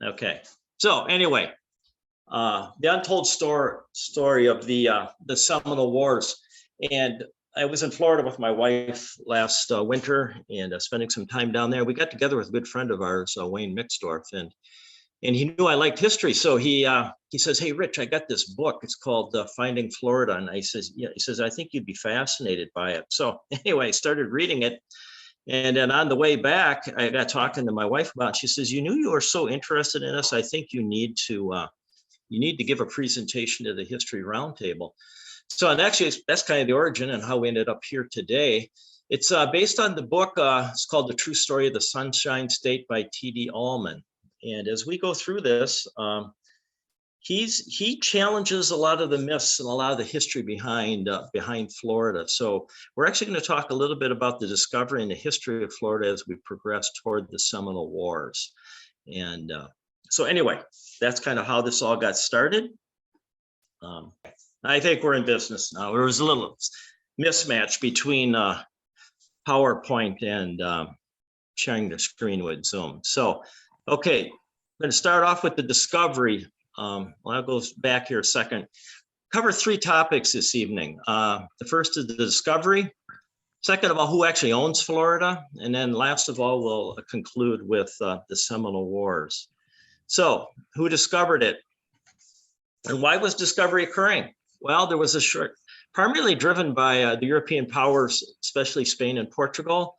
Okay. So anyway, the untold story of the Seminole Wars, and I was in Florida with my wife last winter and spending some time down there. We got together with a good friend of ours, Wayne Mixdorf, and he knew I liked history, so he says, "Hey, Rich, I got this book. It's called Finding Florida." And I says, "Yeah." He says, "I think you'd be fascinated by it." So anyway, I started reading it. And then on the way back, I got talking to my wife about it. She says, "You knew you were so interested in us. I think you need to give a presentation to the History Roundtable." So, and actually, that's kind of the origin and how we ended up here today. It's based on the book. It's called The True Story of the Sunshine State by T.D. Allman. And as we go through this, he challenges a lot of the myths and a lot of the history behind Florida. So we're actually going to talk a little bit about the discovery and the history of Florida as we progress toward the Seminole Wars. And so anyway, that's kind of how this all got started. I think we're in business now. There was a little mismatch between PowerPoint and sharing the screen with Zoom. So, okay, I'm going to start off with the discovery. I'll go back here a second. Cover three topics this evening. The first is the discovery. Second of all, who actually owns Florida? And then last of all, we'll conclude with the Seminole Wars. So who discovered it? And why was discovery occurring? Well, there was primarily driven by the European powers, especially Spain and Portugal,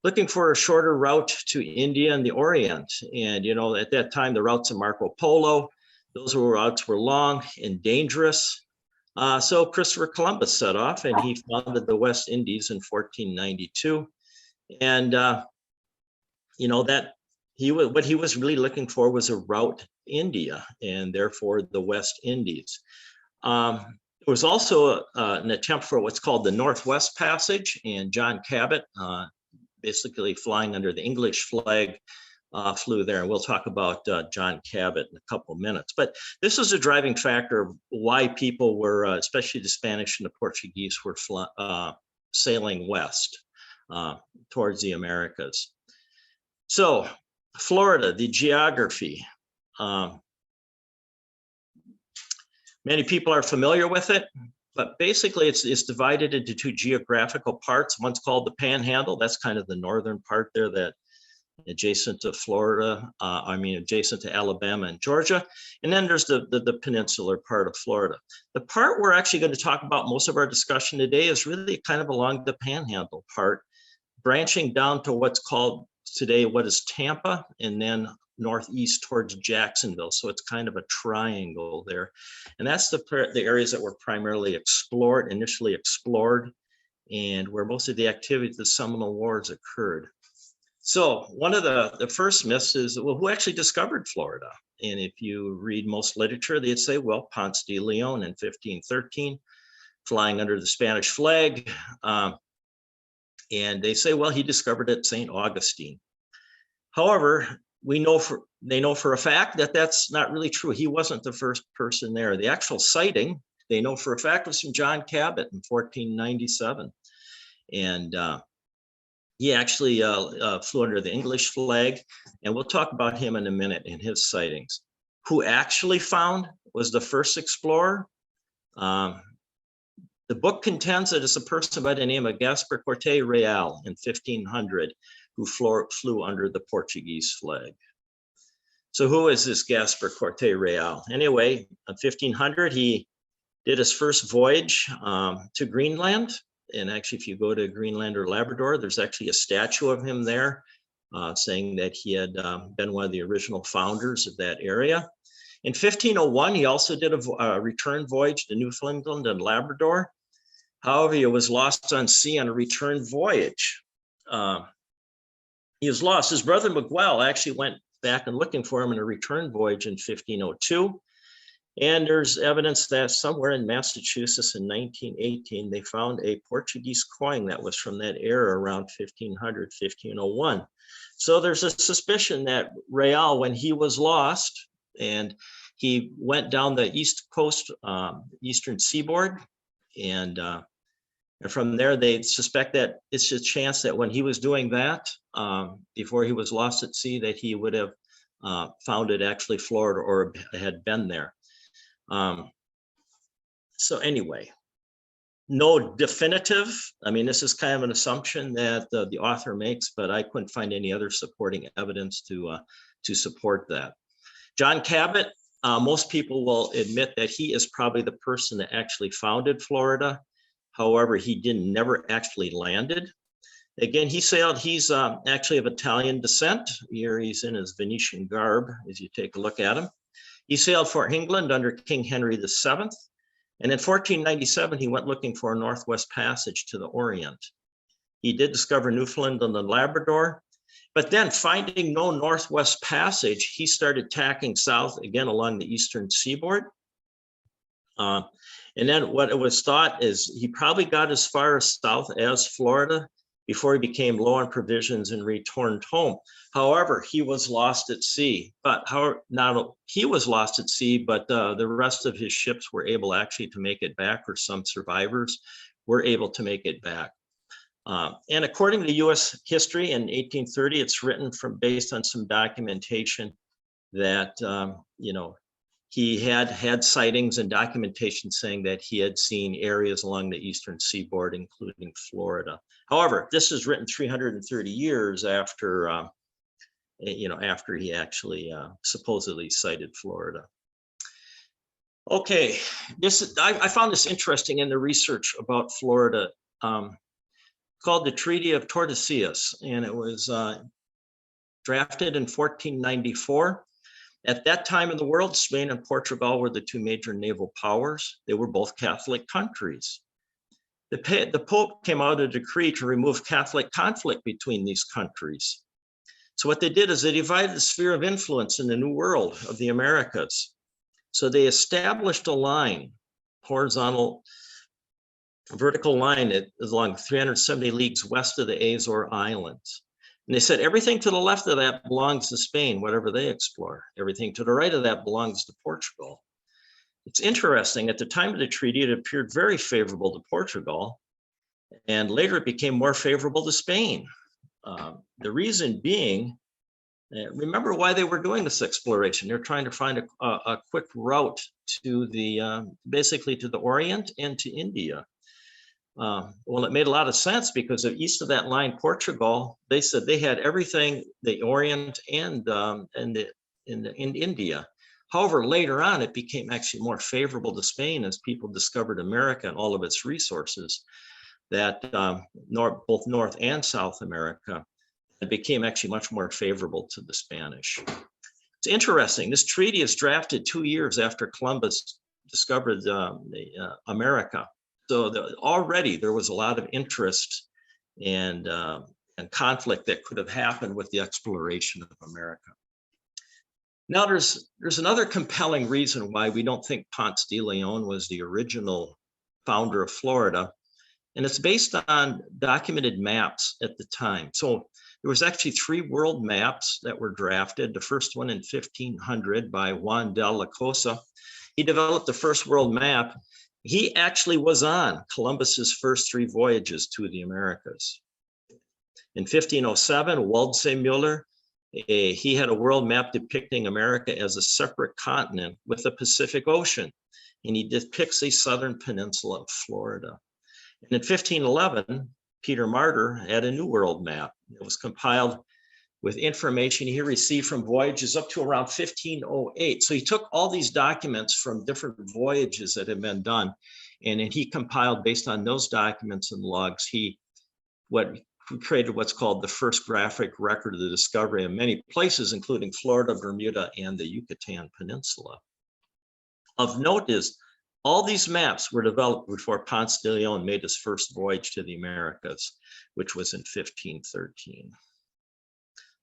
looking for a shorter route to India and the Orient. And, you know, at that time, the routes of Marco Polo, those routes were long and dangerous. So Christopher Columbus set off and he founded the West Indies in 1492. And, you know, what he was really looking for was a route to India and therefore the West Indies. There was also an attempt for what's called the Northwest Passage, and John Cabot, basically flying under the English flag, flew there. And we'll talk about John Cabot in a couple of minutes. But this was a driving factor of why people were, especially the Spanish and the Portuguese, were sailing west towards the Americas. So Florida, the geography. Many people are familiar with it, but basically it's divided into two geographical parts. One's called the Panhandle. That's kind of the northern part there, that adjacent to Florida, adjacent to Alabama and Georgia. And then there's the peninsular part of Florida. The part we're actually going to talk about most of our discussion today is really kind of along the Panhandle part, branching down to what's called today, what is Tampa, and then northeast towards Jacksonville. So it's kind of a triangle there. And that's the areas that were primarily initially explored, and where most of the activity of the Seminole Wars occurred. So one of the first myths is, well, who actually discovered Florida? And if you read most literature, they'd say, well, Ponce de Leon in 1513, flying under the Spanish flag. And they say, well, he discovered it at St. Augustine. However, they know for a fact that that's not really true. He wasn't the first person there. The actual sighting, they know for a fact, was from John Cabot in 1497. And he actually flew under the English flag. And we'll talk about him in a minute and his sightings. Who actually found was the first explorer. The book contends that it's a person by the name of Gaspar Corte Real in 1500 who flew under the Portuguese flag. So who is this Gaspar Corte Real? Anyway, in 1500, he did his first voyage to Greenland. And actually, if you go to Greenland or Labrador, there's actually a statue of him there saying that he had been one of the original founders of that area. In 1501, he also did a return voyage to Newfoundland and Labrador. However, he was lost on sea on a return voyage. He was lost. His brother Miguel actually went back and looking for him in a return voyage in 1502. And there's evidence that somewhere in Massachusetts in 1918, they found a Portuguese coin that was from that era around 1500, 1501. So there's a suspicion that Real, when he was lost, and he went down the east coast, eastern seaboard, and from there, they suspect that it's a chance that when he was doing that, before he was lost at sea, that he would have founded actually Florida or had been there. So anyway, no definitive. I mean, this is kind of an assumption that the author makes, but I couldn't find any other supporting evidence to support that. John Cabot, most people will admit that he is probably the person that actually founded Florida. However, he never actually landed. Again, he sailed, he's actually of Italian descent. Here he's in his Venetian garb as you take a look at him. He sailed for England under King Henry VII. And in 1497, he went looking for a Northwest Passage to the Orient. He did discover Newfoundland and Labrador, but then finding no Northwest Passage, he started tacking south again along the eastern seaboard. And then what it was thought is he probably got as far as south as Florida before he became low on provisions and returned home. However, he was lost at sea. But he was lost at sea, but the rest of his ships were able actually to make it back, or some survivors were able to make it back. And according to U.S. history in 1830, it's written based on some documentation that he had sightings and documentation saying that he had seen areas along the eastern seaboard, including Florida. However, this is written 330 years after, after he actually supposedly sighted Florida. Okay, I found this interesting in the research about Florida. Called the Treaty of Tordesillas, and it was drafted in 1494. At that time in the world, Spain and Portugal were the two major naval powers. They were both Catholic countries. The Pope came out with a decree to remove Catholic conflict between these countries. So what they did is they divided the sphere of influence in the New World of the Americas. So they established a line, horizontal, vertical line that is along 370 leagues west of the Azores Islands. And they said everything to the left of that belongs to Spain, whatever they explore. Everything to the right of that belongs to Portugal. It's interesting, at the time of the treaty, it appeared very favorable to Portugal, and later it became more favorable to Spain. The reason being, remember why they were doing this exploration. They're trying to find a quick route to basically to the Orient and to India. Well, it made a lot of sense because east of that line, Portugal, they said they had everything, the Orient and in India. However, later on, it became actually more favorable to Spain as people discovered America and all of its resources, that both North and South America, it became actually much more favorable to the Spanish. It's interesting, this treaty is drafted 2 years after Columbus discovered America. So already there was a lot of interest and conflict that could have happened with the exploration of America. Now there's another compelling reason why we don't think Ponce de Leon was the original founder of Florida, and it's based on documented maps at the time. So there was actually 3 world maps that were drafted. The first one in 1500 by Juan de la Cosa. He developed the first world map. He actually was on Columbus's first 3 voyages to the Americas. In 1507, Waldseemüller, he had a world map depicting America as a separate continent with the Pacific Ocean, and he depicts the southern peninsula of Florida. And in 1511, Peter Martyr had a new world map. It was compiled with information he received from voyages up to around 1508. So he took all these documents from different voyages that had been done, and then he compiled based on those documents and logs. He created what's called the first graphic record of the discovery of many places, including Florida, Bermuda, and the Yucatan Peninsula. Of note is all these maps were developed before Ponce de Leon made his first voyage to the Americas, which was in 1513.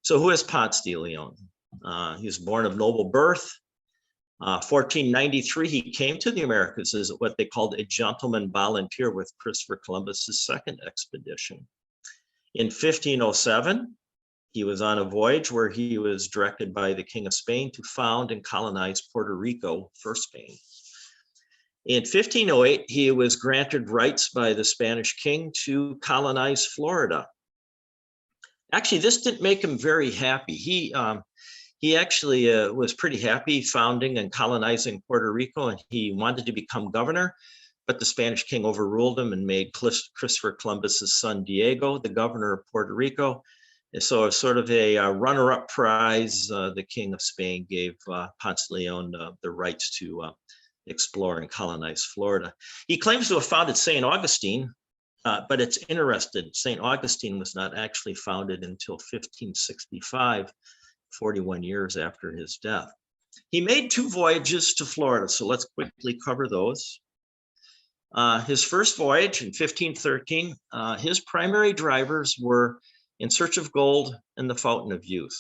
So who is Ponce de Leon? He was born of noble birth. 1493, he came to the Americas as what they called a gentleman volunteer with Christopher Columbus's second expedition. In 1507, he was on a voyage where he was directed by the King of Spain to found and colonize Puerto Rico for Spain. In 1508, he was granted rights by the Spanish king to colonize Florida. Actually, this didn't make him very happy. He he actually was pretty happy founding and colonizing Puerto Rico, and he wanted to become governor, but the Spanish king overruled him and made Christopher Columbus's son Diego the governor of Puerto Rico. And so it's sort of a runner-up prize. The King of Spain gave Ponce de Leon the rights to explore and colonize Florida. He claims to have founded St. Augustine, but it's interesting. St. Augustine was not actually founded until 1565, 41 years after his death. He made 2 voyages to Florida, so let's quickly cover those. His first voyage in 1513, his primary drivers were in search of gold and the Fountain of Youth.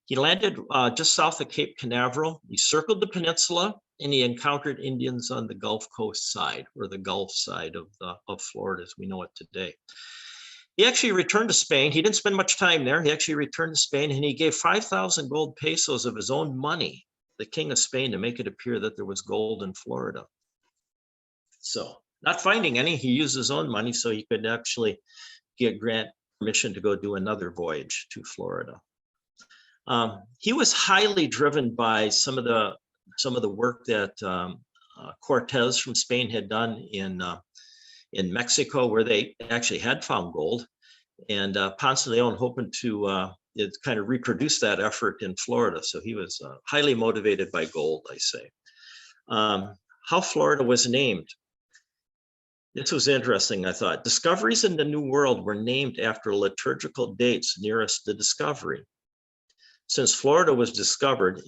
He landed just south of Cape Canaveral. He circled the peninsula, and he encountered Indians on the Gulf Coast side, or the Gulf side of Florida as we know it today. He actually returned to Spain. He didn't spend much time there. He actually returned to Spain, and he gave 5,000 gold pesos of his own money, the King of Spain, to make it appear that there was gold in Florida. So, not finding any, he used his own money so he could actually grant permission to go do another voyage to Florida. He was highly driven by some of the work that Cortez from Spain had done in Mexico, where they actually had found gold, and Ponce de Leon hoping to kind of reproduce that effort in Florida. So he was highly motivated by gold, I say. How Florida was named. This was interesting, I thought. Discoveries in the New World were named after liturgical dates nearest the discovery. Since Florida was discovered,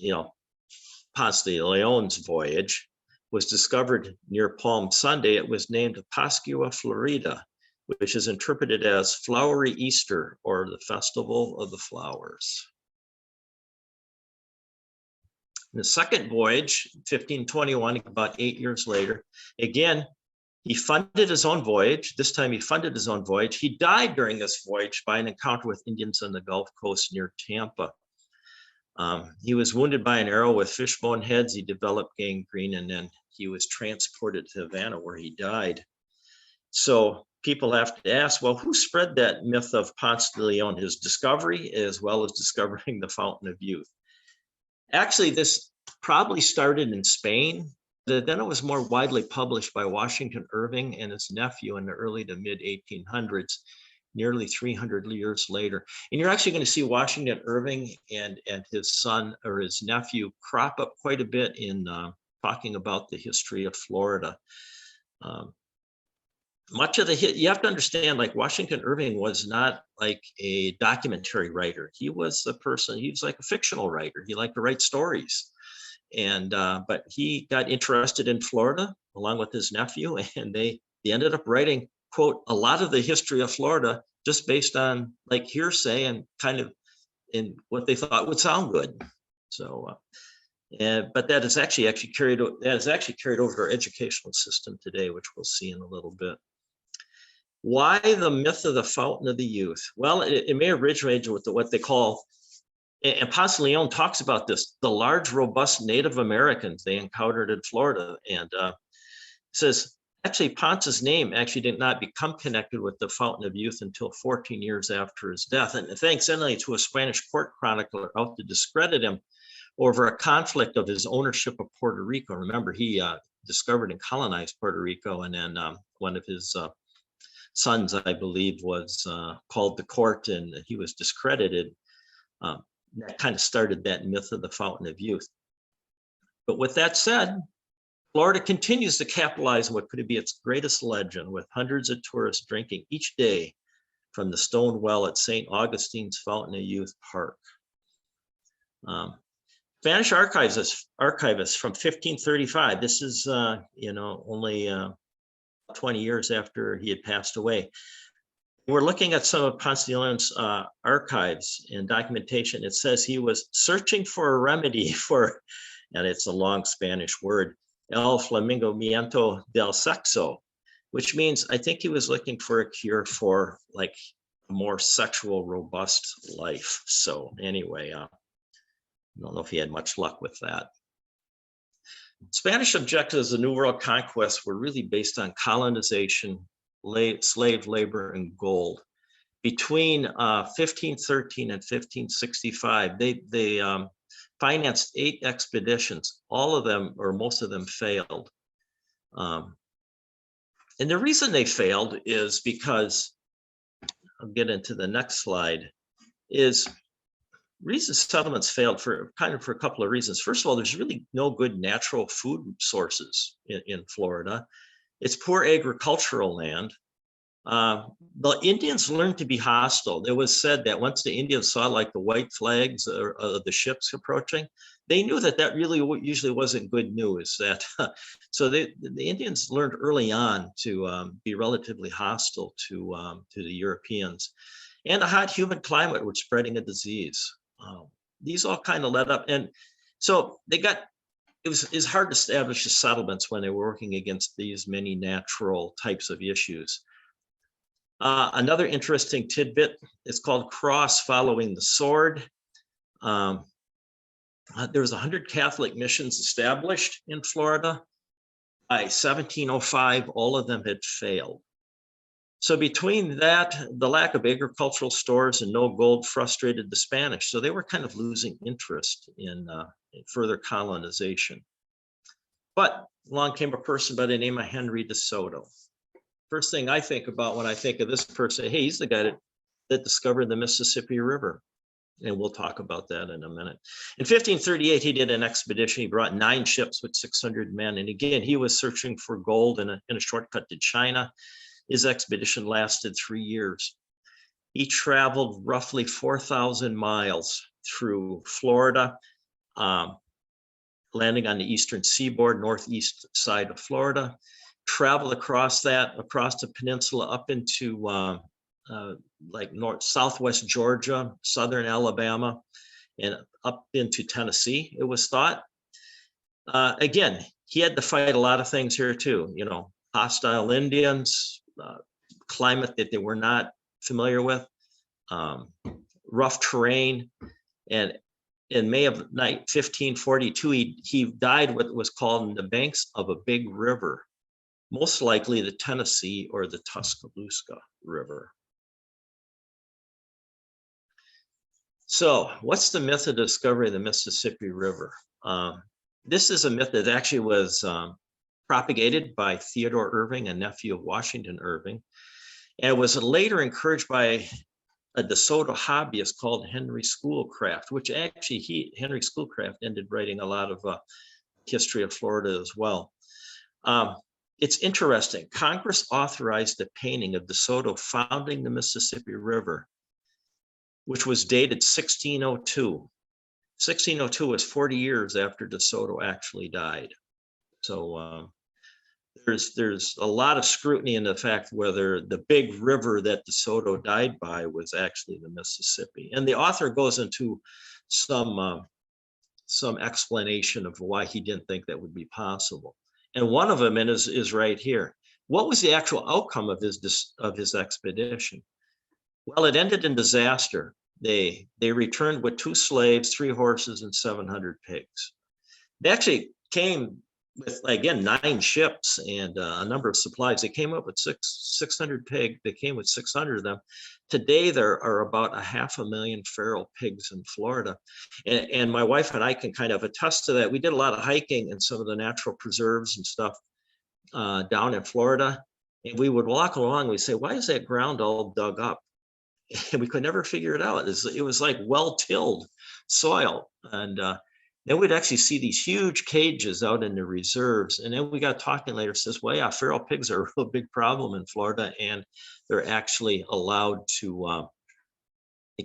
Ponce de Leon's voyage was discovered near Palm Sunday, it was named Pascua Florida, which is interpreted as Flowery Easter, or the Festival of the Flowers. In the second voyage, 1521, about 8 years later, again, he funded his own voyage. This time he funded his own voyage. He died during this voyage by an encounter with Indians on the Gulf Coast near Tampa. He was wounded by an arrow with fishbone heads. He developed gangrene, and then he was transported to Havana, where he died. So people have to ask, well, who spread that myth of Ponce de Leon, his discovery, as well as discovering the Fountain of Youth? Actually, this probably started in Spain. Then it was more widely published by Washington Irving and his nephew in the early to mid 1800s, nearly 300 years later. And you're actually going to see Washington Irving and his son or his nephew crop up quite a bit in talking about the history of Florida. Much of you have to understand, like, Washington Irving was not like a documentary writer. He was a person, he was like a fictional writer. He liked to write stories. And but he got interested in Florida along with his nephew, and they ended up writing, quote, a lot of the history of Florida just based on like hearsay and kind of in what they thought would sound good. So, but that is actually carried over to our educational system today, which we'll see in a little bit. Why the myth of the Fountain of the Youth? Well, it may originate with what they call, and Ponce de Leon talks about this, the large, robust Native Americans they encountered in Florida. And says, actually, Ponce's name actually did not become connected with the Fountain of Youth until 14 years after his death. And thanks only to a Spanish court chronicler out to discredit him over a conflict of his ownership of Puerto Rico. Remember, he discovered and colonized Puerto Rico, and then one of his sons, I believe, was called to court, and he was discredited. That kind of started that myth of the Fountain of Youth. But with that said, Florida continues to capitalize on what could be its greatest legend, with hundreds of tourists drinking each day from the stone well at St. Augustine's Fountain of Youth Park. Spanish archivists from 1535. This is, only 20 years after he had passed away. We're looking at some of Ponce de Leon's archives and documentation. It says he was searching for a remedy for, and it's a long Spanish word, el flamingamiento del sexo, which means I think he was looking for a cure for like a more sexual, robust life. So anyway, I don't know if he had much luck with that. Spanish objectives of New World conquest were really based on colonization, slave labor, and gold. between 1513 and 1565, they financed 8 expeditions. All of them, or most of them, failed. And the reason they failed is because, I'll get into the next slide, is reasons settlements failed for a couple of reasons. First of all, there's really no good natural food sources in Florida. It's poor agricultural land. The Indians learned to be hostile. It was said that once the Indians saw like the white flags of the ships approaching, they knew that that really usually wasn't good news. That so the Indians learned early on to be relatively hostile to the Europeans, and a hot, humid climate was spreading a disease. These all kind of led up, and so they got. It's hard to establish the settlements when they were working against these many natural types of issues. Another interesting tidbit is called cross following the sword. There was 100 Catholic missions established in Florida. By 1705, all of them had failed. So between that, the lack of agricultural stores and no gold frustrated the Spanish. So they were kind of losing interest in further colonization. But along came a person by the name of Henry de Soto. First thing I think about when I think of this person, hey, he's the guy that discovered the Mississippi River. And we'll talk about that in a minute. In 1538, he did an expedition. He brought 9 ships with 600 men. And again, he was searching for gold in a shortcut to China. His expedition lasted 3 years. He traveled roughly 4,000 miles through Florida, landing on the eastern seaboard, northeast side of Florida, traveled across the peninsula up into like southwest Georgia, southern Alabama, and up into Tennessee, it was thought. Again, he had to fight a lot of things here too, hostile Indians, climate that they were not familiar with, rough terrain. And in May of 1542, he died what was called on the banks of a big river, most likely the Tennessee or the Tuscaloosa River. So what's the myth of the discovery of the Mississippi River? This is a myth that actually was propagated by Theodore Irving, a nephew of Washington Irving, and was later encouraged by a DeSoto hobbyist called Henry Schoolcraft, which actually Henry Schoolcraft ended writing a lot of history of Florida as well. It's interesting. Congress authorized the painting of DeSoto founding the Mississippi River, which was dated 1602. 1602 was 40 years after DeSoto actually died. So there's a lot of scrutiny in the fact whether the big river that DeSoto died by was actually the Mississippi. And the author goes into some explanation of why he didn't think that would be possible. And one of them is right here. What was the actual outcome of his expedition? Well, it ended in disaster. They returned with 2 slaves, 3 horses, and 700 pigs. They actually came with, again, 9 ships and a number of supplies. They came up with 600 pigs. They came with 600 of them. Today, there are about 500,000 feral pigs in Florida. And my wife and I can kind of attest to that. We did a lot of hiking in some of the natural preserves and stuff down in Florida. And we would walk along, we'd say, why is that ground all dug up? And we could never figure it out. It was like well-tilled soil. And then we'd actually see these huge cages out in the reserves. And then we got talking later, says, well, yeah, feral pigs are a real big problem in Florida, and they're actually allowed to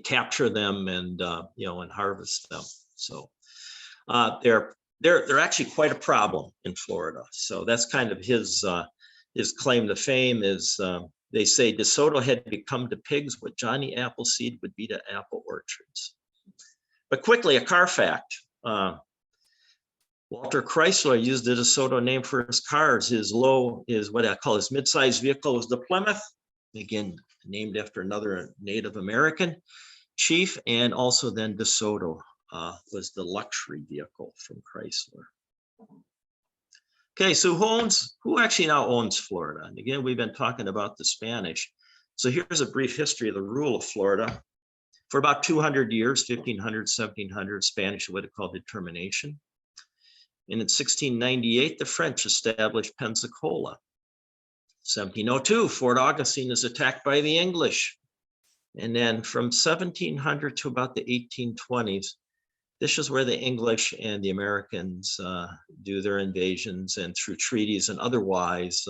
capture them and and harvest them. So they're actually quite a problem in Florida. So that's kind of his claim to fame is they say DeSoto had become to pigs what Johnny Appleseed would be to apple orchards. But quickly, a car fact. Walter Chrysler used the DeSoto name for his cars. His what I call his mid-sized vehicle was the Plymouth, again, named after another Native American chief, and also then DeSoto was the luxury vehicle from Chrysler. Okay, so who actually now owns Florida? And again, we've been talking about the Spanish. So here's a brief history of the rule of Florida. For about 200 years, 1500, 1700, Spanish would have called determination. And in 1698, the French established Pensacola. 1702, Fort Augustine is attacked by the English. And then from 1700 to about the 1820s, this is where the English and the Americans do their invasions, and through treaties and otherwise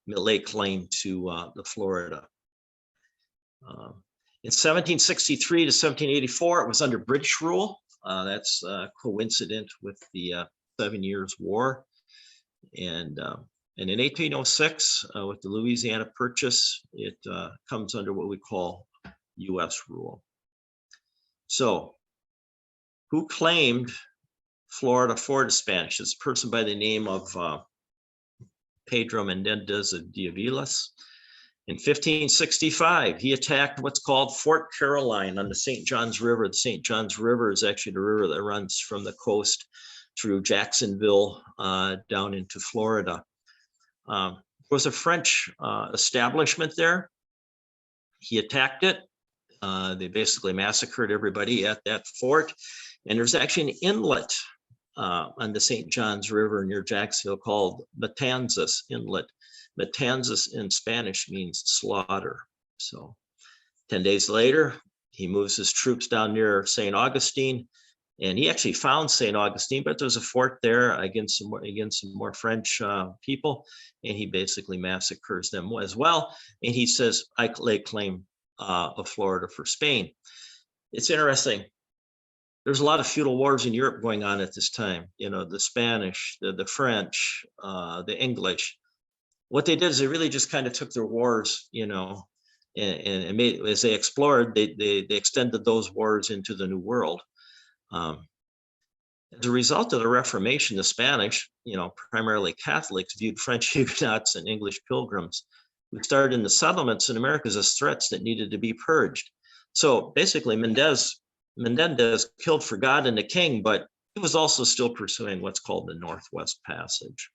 lay claim to the Florida. In 1763 to 1784, it was under British rule. That's coincident with the 7 Years' War. And in 1806, with the Louisiana Purchase, it comes under what we call U.S. rule. So who claimed Florida for the Spanish? It's a person by the name of Pedro Menendez of Diavilas. In 1565, he attacked what's called Fort Caroline on the St. Johns River. The St. Johns River is actually the river that runs from the coast through Jacksonville down into Florida. There was a French establishment there. He attacked it. They basically massacred everybody at that fort. And there's actually an inlet on the St. Johns River near Jacksonville called Matanzas Inlet. Matanzas in Spanish means slaughter. So 10 days later, he moves his troops down near St. Augustine, and he actually found St. Augustine, but there's a fort there against some more French people, and he basically massacres them as well. And he says, I lay claim of Florida for Spain. It's interesting. There's a lot of feudal wars in Europe going on at this time. You know, the Spanish, the French, the English. What they did is they really just kind of took their wars, you know, and made, as they explored, they extended those wars into the New World. As a result of the Reformation, the Spanish, you know, primarily Catholics, viewed French Huguenots and English pilgrims who started in the settlements in America as threats that needed to be purged. So basically, Menendez killed for God and the king, but he was also still pursuing what's called the Northwest Passage.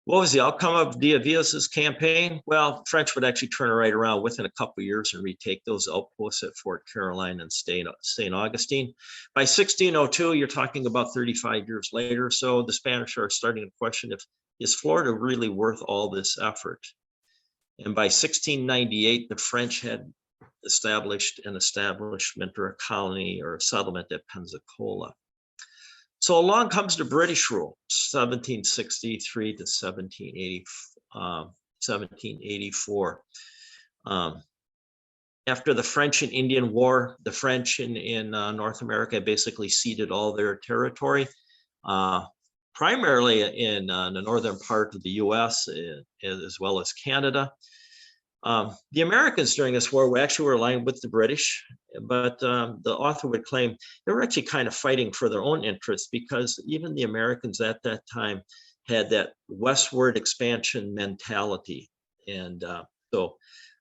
What was the outcome of Diavilas' campaign? Well, French would actually turn it right around within a couple of years and retake those outposts at Fort Caroline and St. Augustine. By 1602, you're talking about 35 years later. So the Spanish are starting to question if, is Florida really worth all this effort? And by 1698, the French had established an establishment or a colony or a settlement at Pensacola. So along comes the British rule, 1763 to 1784. After the French and Indian War, the French in North America basically ceded all their territory, primarily in the northern part of the US as well as Canada. The Americans during this war were aligned with the British, but the author would claim they were actually kind of fighting for their own interests, because even the Americans at that time had that westward expansion mentality. And so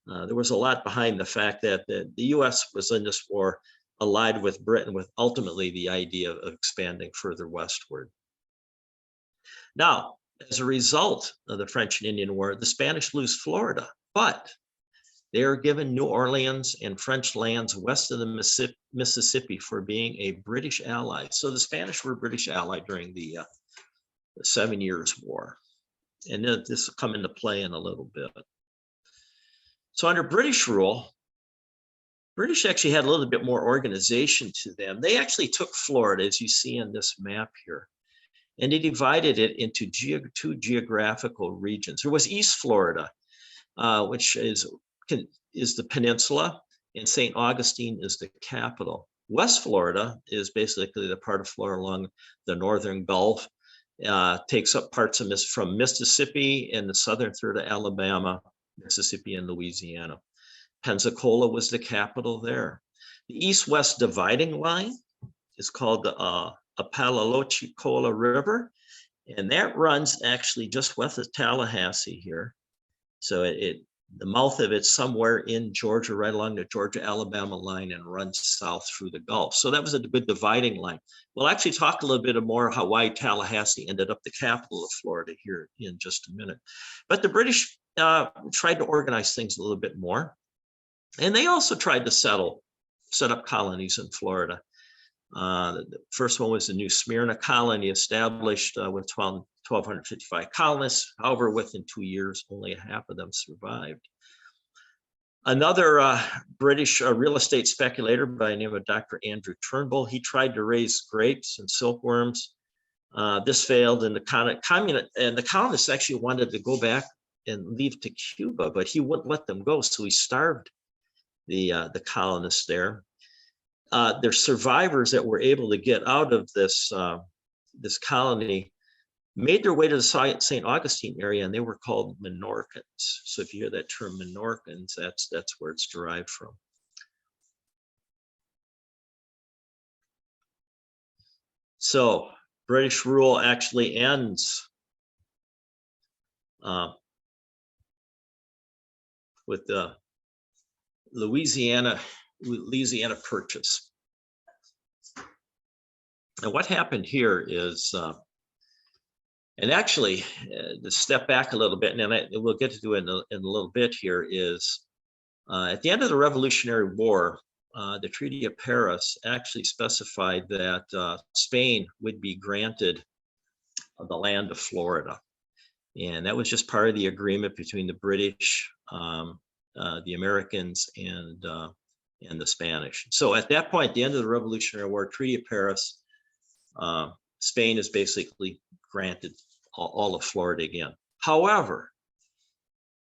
there was a lot behind the fact that the US was in this war allied with Britain, with ultimately the idea of expanding further westward. Now, as a result of the French and Indian War, the Spanish lose Florida, but they are given New Orleans and French lands west of the Mississippi for being a British ally. So the Spanish were a British ally during the 7 Years' War. And this will come into play in a little bit. So under British rule, British actually had a little bit more organization to them. They actually took Florida, as you see in this map here, and they divided it into two geographical regions. There was East Florida, which is the peninsula, and St. Augustine is the capital. West Florida is basically the part of Florida along the northern Gulf, takes up parts of from Mississippi and the southern third of Alabama, Mississippi, and Louisiana. Pensacola was the capital there. The east-west dividing line is called the Apalachicola River, and that runs actually just west of Tallahassee here. So it The mouth of it's somewhere in Georgia, right along the Georgia-Alabama line, and runs south through the Gulf. So that was a good dividing line. We'll actually talk a little bit more why Tallahassee ended up the capital of Florida here in just a minute. But the British tried to organize things a little bit more. And they also tried to set up colonies in Florida. The first one was the New Smyrna colony, established with 1,255 colonists. However, within 2 years, only half of them survived. Another British real estate speculator by the name of Dr. Andrew Turnbull, he tried to raise grapes and silkworms. This failed, and the colonists actually wanted to go back and leave to Cuba, but he wouldn't let them go, so he starved the colonists there. There's survivors that were able to get out of this colony, made their way to the St. Augustine area, and they were called Minorcans. So if you hear that term Minorcans, that's where it's derived from. So British rule actually ends with the Louisiana Purchase. And what happened here is, and actually, to step back a little bit, and we'll get to it in a little bit here, is at the end of the Revolutionary War, the Treaty of Paris actually specified that Spain would be granted the land of Florida. And that was just part of the agreement between the British, the Americans, and the Spanish. So at that point, the end of the Revolutionary War, Treaty of Paris, Spain is basically granted all of Florida again. However,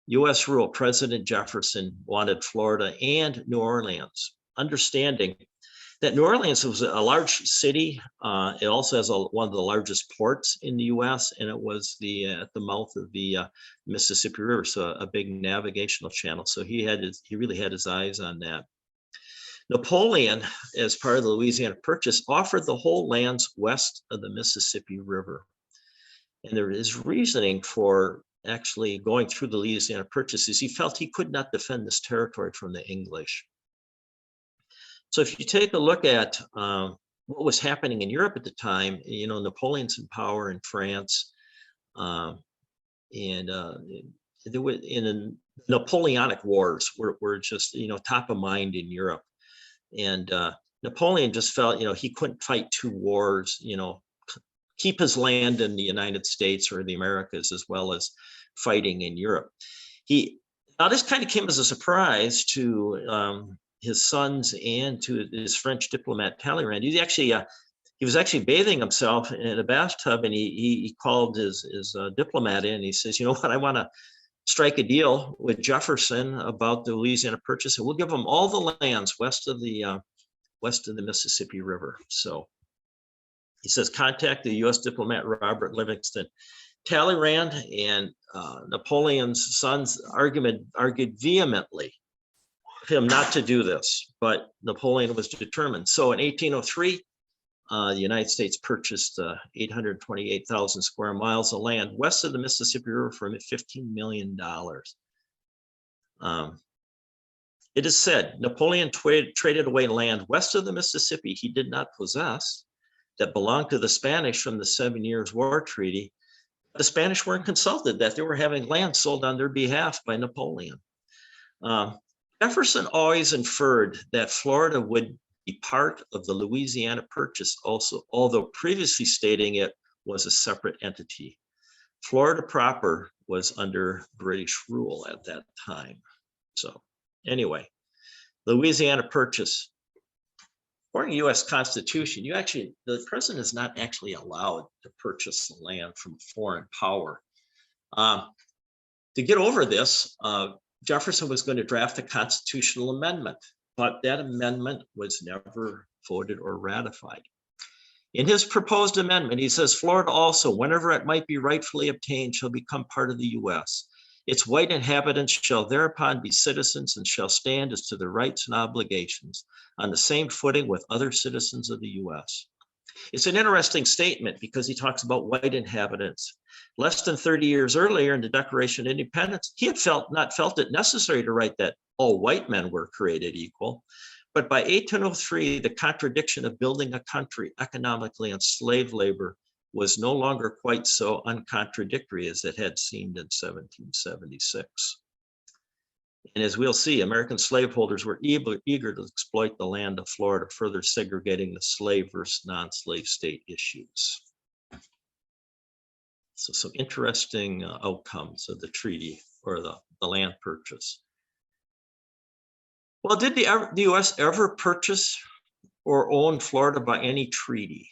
US rule, President Jefferson wanted Florida and New Orleans, understanding that New Orleans was a large city. It also has one of the largest ports in the US, and it was at the mouth of the Mississippi River, so a big navigational channel. So he really had his eyes on that. Napoleon, as part of the Louisiana Purchase, offered the whole lands west of the Mississippi River. And there is reasoning for actually going through the Louisiana Purchase is he felt he could not defend this territory from the English. So if you take a look at what was happening in Europe at the time, Napoleon's in power in France, and there were the Napoleonic Wars were just top of mind in Europe, and Napoleon just felt he couldn't fight two wars, keep his land in the United States or the Americas as well as fighting in Europe. Now this kind of came as a surprise to his sons and to his French diplomat Talleyrand. He was actually bathing himself in a bathtub, and he called his diplomat in. And he says, "You know what? I want to strike a deal with Jefferson about the Louisiana Purchase, and we'll give him all the lands west of the Mississippi River." So he says, "Contact the U.S. diplomat Robert Livingston." Talleyrand and Napoleon's sons argued vehemently for him not to do this, but Napoleon was determined. So in 1803, the United States purchased 828,000 square miles of land west of the Mississippi River for $15 million. It is said Napoleon traded away land west of the Mississippi he did not possess that belonged to the Spanish from the 7 Years' War Treaty. The Spanish weren't consulted that they were having land sold on their behalf by Napoleon. Jefferson always inferred that Florida would be part of the Louisiana Purchase also, although previously stating it was a separate entity. Florida proper was under British rule at that time. So anyway, Louisiana Purchase. According to U.S. Constitution, the president is not actually allowed to purchase the land from a foreign power. To get over this, Jefferson was going to draft a constitutional amendment, but that amendment was never voted or ratified. In his proposed amendment, he says, Florida also, whenever it might be rightfully obtained, shall become part of the U.S. Its white inhabitants shall thereupon be citizens and shall stand as to their rights and obligations on the same footing with other citizens of the U.S. It's an interesting statement because he talks about white inhabitants. Less than 30 years earlier in the Declaration of Independence, he had not felt it necessary to write that all white men were created equal. But by 1803, the contradiction of building a country economically on slave labor was no longer quite so uncontradictory as it had seemed in 1776. And as we'll see, American slaveholders were eager to exploit the land of Florida, further segregating the slave versus non-slave state issues. So some interesting outcomes of the treaty or the land purchase. Well, did the U.S. ever purchase or own Florida by any treaty?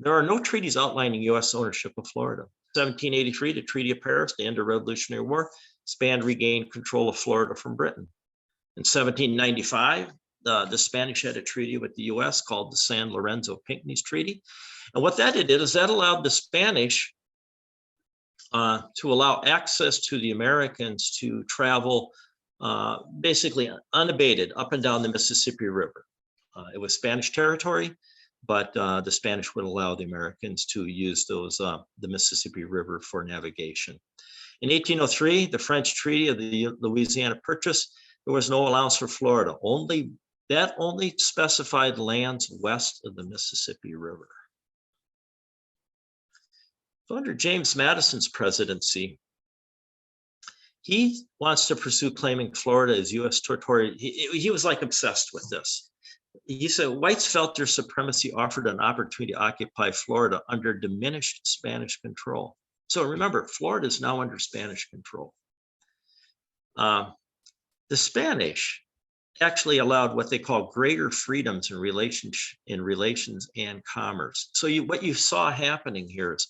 There are no treaties outlining U.S. ownership of Florida. 1783, the Treaty of Paris, the end of the Revolutionary War, Spain regained control of Florida from Britain. In 1795, the Spanish had a treaty with the U.S. called the San Lorenzo-Pinckney's Treaty. And what that did is that allowed the Spanish to allow access to the Americans to travel basically unabated up and down the Mississippi River. It was Spanish territory, but the Spanish would allow the Americans to use the Mississippi River for navigation. In 1803, the French Treaty of the Louisiana Purchase, there was no allowance for Florida. That only specified lands west of the Mississippi River. So under James Madison's presidency, he wants to pursue claiming Florida as U.S. territory. He was like obsessed with this. He said whites felt their supremacy offered an opportunity to occupy Florida under diminished Spanish control. So remember, Florida is now under Spanish control. The Spanish actually allowed what they call greater freedoms in relations and commerce. So what you saw happening here is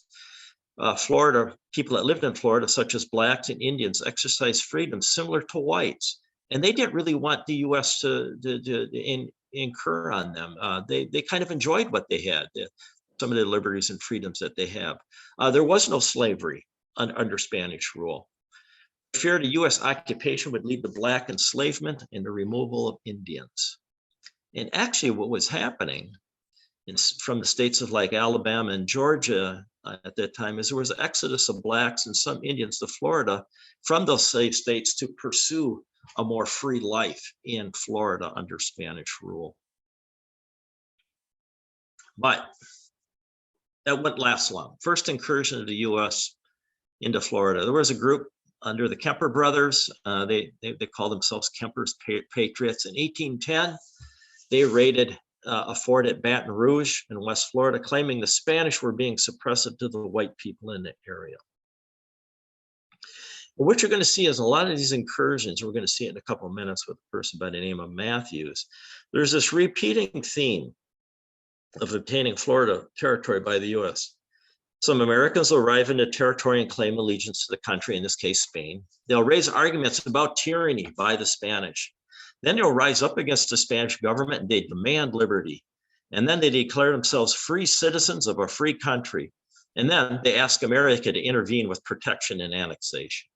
Florida, people that lived in Florida, such as blacks and Indians, exercised freedom similar to whites. And they didn't really want the U.S. to incur on them. They kind of enjoyed what they had, some of the liberties and freedoms that they have. There was no slavery under Spanish rule. Fear the U.S. occupation would lead to black enslavement and the removal of Indians. And actually what was happening from the states of like Alabama and Georgia at that time is there was an exodus of blacks and some Indians to Florida from those slave states to pursue a more free life in Florida under Spanish rule. But that wouldn't last long. First incursion of the U.S. into Florida. There was a group under the Kemper brothers. They called themselves Kemper's Patriots. In 1810, they raided a fort at Baton Rouge in West Florida, claiming the Spanish were being suppressive to the white people in the area. But what you're going to see is a lot of these incursions, we're going to see it in a couple of minutes with a person by the name of Matthews. There's this repeating theme of obtaining Florida territory by the U.S. Some Americans will arrive in the territory and claim allegiance to the country, in this case, Spain. They'll raise arguments about tyranny by the Spanish. Then they'll rise up against the Spanish government and they demand liberty. And then they declare themselves free citizens of a free country. And then they ask America to intervene with protection and annexation.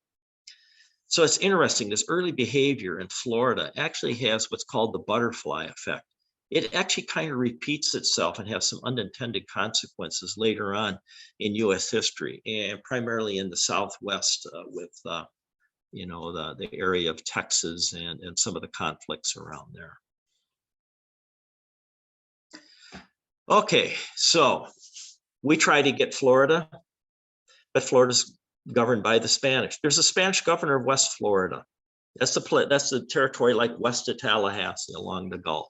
So it's interesting, this early behavior in Florida actually has what's called the butterfly effect. It actually kind of repeats itself and has some unintended consequences later on in U.S. history, and primarily in the Southwest with the area of Texas and some of the conflicts around there. Okay, so we try to get Florida, but Florida's governed by the Spanish. There's a Spanish governor of West Florida. That's the territory like west of Tallahassee along the Gulf.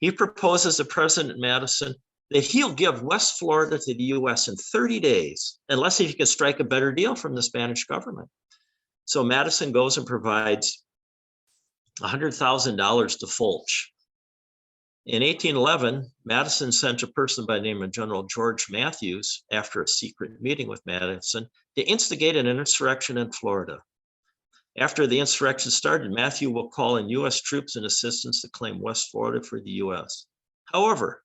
He proposes to President Madison that he'll give West Florida to the U.S. in 30 days, unless he can strike a better deal from the Spanish government. So Madison goes and provides $100,000 to Fulch. In 1811, Madison sent a person by the name of General George Matthews, after a secret meeting with Madison, to instigate an insurrection in Florida. After the insurrection started, Matthew will call in U.S. troops and assistance to claim West Florida for the U.S. However,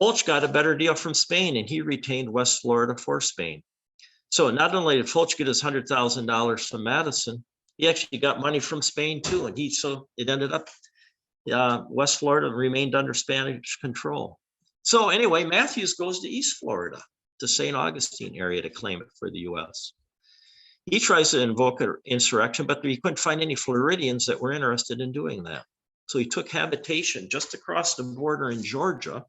Fulch got a better deal from Spain and he retained West Florida for Spain. So not only did Fulch get his $100,000 from Madison, he actually got money from Spain too. And so it ended up, West Florida remained under Spanish control. So anyway, Matthews goes to East Florida, to St. Augustine area to claim it for the US. He tries to invoke an insurrection, but he couldn't find any Floridians that were interested in doing that. So he took habitation just across the border in Georgia.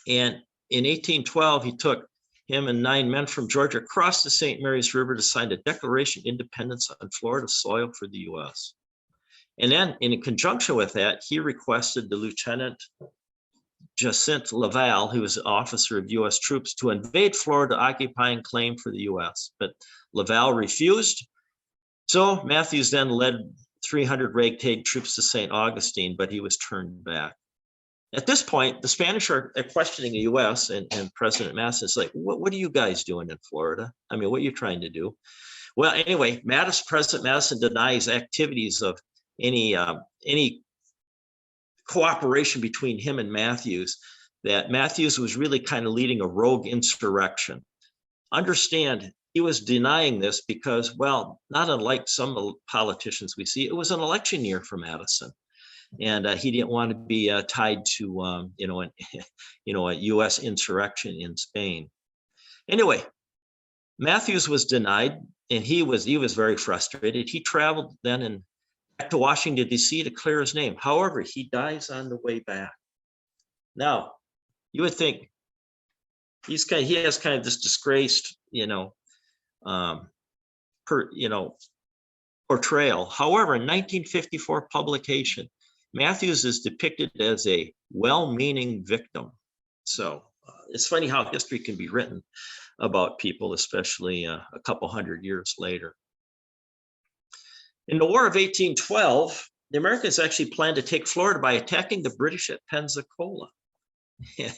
And in 1812, he took him and 9 men from Georgia across the St. Mary's River to sign a Declaration of Independence on Florida soil for the US. And then in conjunction with that, he requested the Lieutenant Jacinthe Laval, who was an officer of US troops, to invade Florida, occupy and claim for the US. But Laval refused. So Matthews then led 300 ragtag troops to St. Augustine, but he was turned back. At this point, the Spanish are questioning the US, and President Madison is like, what are you guys doing in Florida? I mean, what are you trying to do? Well, anyway, President Madison denies activities of any cooperation between him and Matthews, that Matthews was really kind of leading a rogue insurrection. Understand, he was denying this because, well, not unlike some politicians we see, it was an election year for Madison. And he didn't want to be tied to, a U.S. insurrection in Spain. Anyway, Matthews was denied, and he was very frustrated. He traveled then back to Washington, D.C. to clear his name. However, he dies on the way back. Now, you would think he has kind of this disgraced, portrayal. However, in 1954 publication, Matthews is depicted as a well-meaning victim. So it's funny how history can be written about people, especially a couple hundred years later. In the War of 1812, the Americans actually planned to take Florida by attacking the British at Pensacola.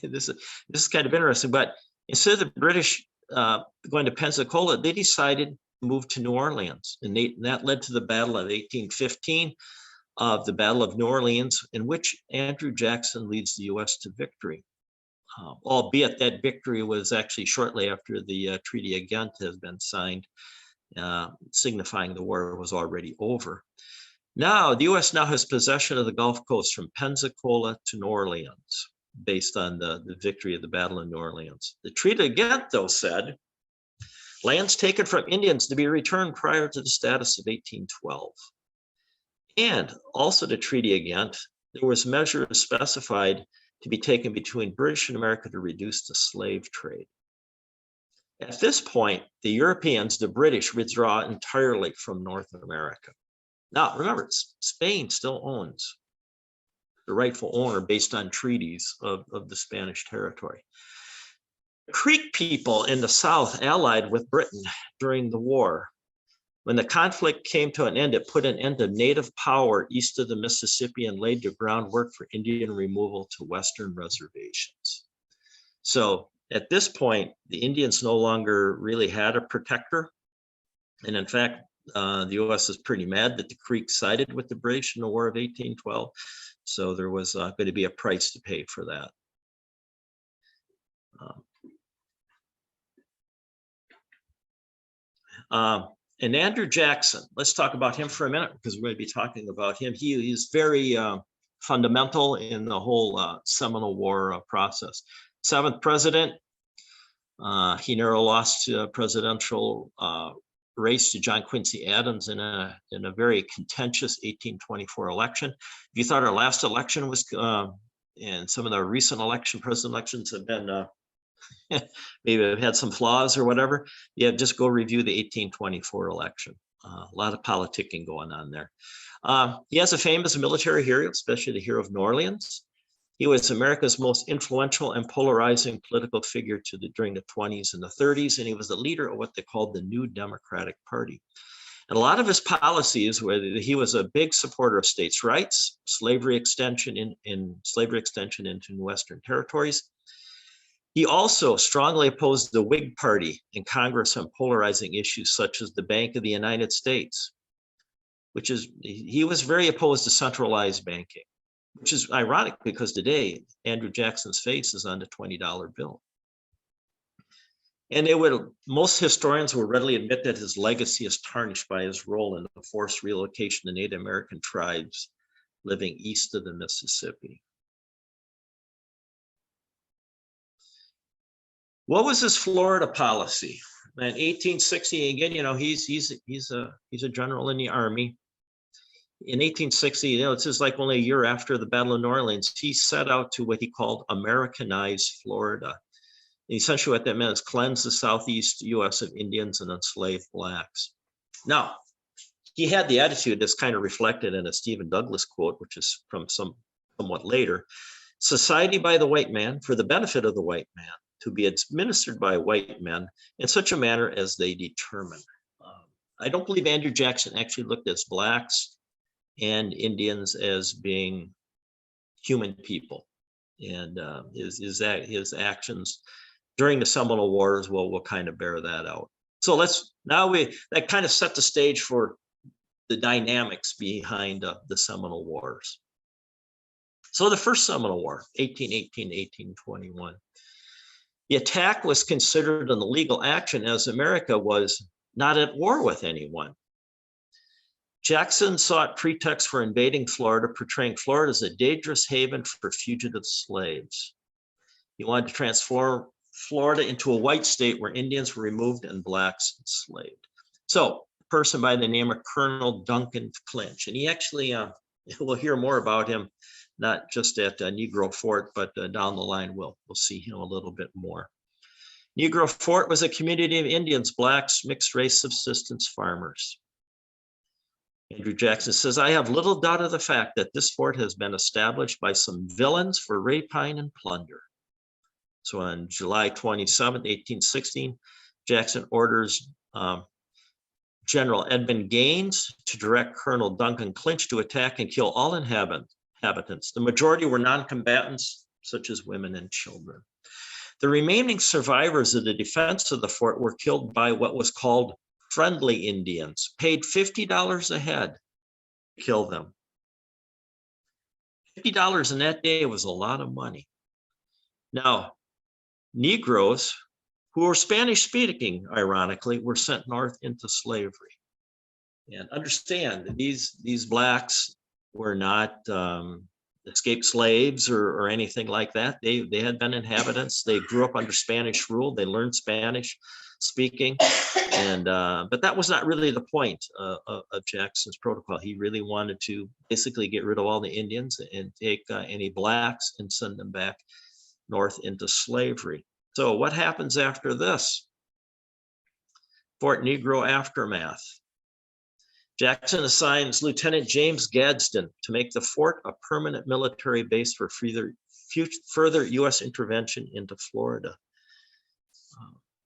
This is kind of interesting, but instead of the British going to Pensacola, they decided to move to New Orleans, and that led to the Battle of 1815, of the Battle of New Orleans, in which Andrew Jackson leads the U.S. to victory. Albeit that victory was actually shortly after the Treaty of Ghent has been signed, signifying the war was already over. Now, the U.S. now has possession of the Gulf Coast from Pensacola to New Orleans, based on the victory of the Battle of New Orleans. The Treaty of Ghent, though, said lands taken from Indians to be returned prior to the status of 1812. And also the Treaty of Ghent, there was measures specified to be taken between British and America to reduce the slave trade. At this point, the Europeans, the British, withdraw entirely from North America. Now, remember, Spain still owns the rightful owner based on treaties of the Spanish territory. The Creek people in the South allied with Britain during the war. When the conflict came to an end, it put an end to native power east of the Mississippi and laid the groundwork for Indian removal to Western reservations. So at this point, the Indians no longer really had a protector. And in fact, the U.S. is pretty mad that the Creek sided with the British in the War of 1812. So there was going to be a price to pay for that. And Andrew Jackson, let's talk about him for a minute, because we're going to be talking about him. He is very fundamental in the whole Seminole War process. 7th president, he narrowly lost to a presidential race to John Quincy Adams in a very contentious 1824 election. If you thought our last election was, and some of the recent president elections have been maybe have had some flaws or whatever, yeah, just go review the 1824 election. A lot of politicking going on there. He has a famous military hero, especially the hero of New Orleans. He was America's most influential and polarizing political figure during the 20s and the 30s, and he was the leader of what they called the New Democratic Party. And a lot of his policies were that he was a big supporter of states' rights, slavery extension into Western territories. He also strongly opposed the Whig Party in Congress on polarizing issues such as the Bank of the United States, he was very opposed to centralized banking, which is ironic because today Andrew Jackson's face is on the $20 bill. And most historians will readily admit that his legacy is tarnished by his role in the forced relocation of Native American tribes living east of the Mississippi. What was his Florida policy? In 1860, again, he's a general in the Army. In 1860, it's just like only a year after the Battle of New Orleans, he set out to what he called Americanize Florida. And essentially what that meant is cleanse the Southeast U.S. of Indians and enslaved blacks. Now, he had the attitude that's kind of reflected in a Stephen Douglas quote, which is from somewhat later. Society by the white man for the benefit of the white man, to be administered by white men in such a manner as they determine. I don't believe Andrew Jackson actually looked at blacks and Indians as being human people, and his actions during the Seminole Wars will kind of bear that out. So that kind of set the stage for the dynamics behind the Seminole Wars. So the first Seminole War, 1818-1821. The attack was considered an illegal action as America was not at war with anyone. Jackson sought pretext for invading Florida, portraying Florida as a dangerous haven for fugitive slaves. He wanted to transform Florida into a white state where Indians were removed and blacks enslaved. So, a person by the name of Colonel Duncan Clinch, and he actually, we'll hear more about him, not just at Negro Fort, but down the line, we'll see him a little bit more. Negro Fort was a community of Indians, blacks, mixed race subsistence farmers. Andrew Jackson says, I have little doubt of the fact that this fort has been established by some villains for rapine and plunder. So on July 27, 1816, Jackson orders General Edmund Gaines to direct Colonel Duncan Clinch to attack and kill all inhabitants. The majority were non-combatants, such as women and children. The remaining survivors of the defense of the fort were killed by what was called friendly Indians, paid $50 a head to kill them. $50 in that day was a lot of money. Now, Negroes who were Spanish speaking, ironically, were sent north into slavery. And understand that these blacks were not escaped slaves or anything like that. They had been inhabitants. They grew up under Spanish rule. They learned Spanish speaking, and but that was not really the point of Jackson's protocol. He really wanted to basically get rid of all the Indians and take any blacks and send them back north into slavery. So what happens after this? Fort Negro aftermath. Jackson assigns Lieutenant James Gadsden to make the fort a permanent military base for further U.S. intervention into Florida.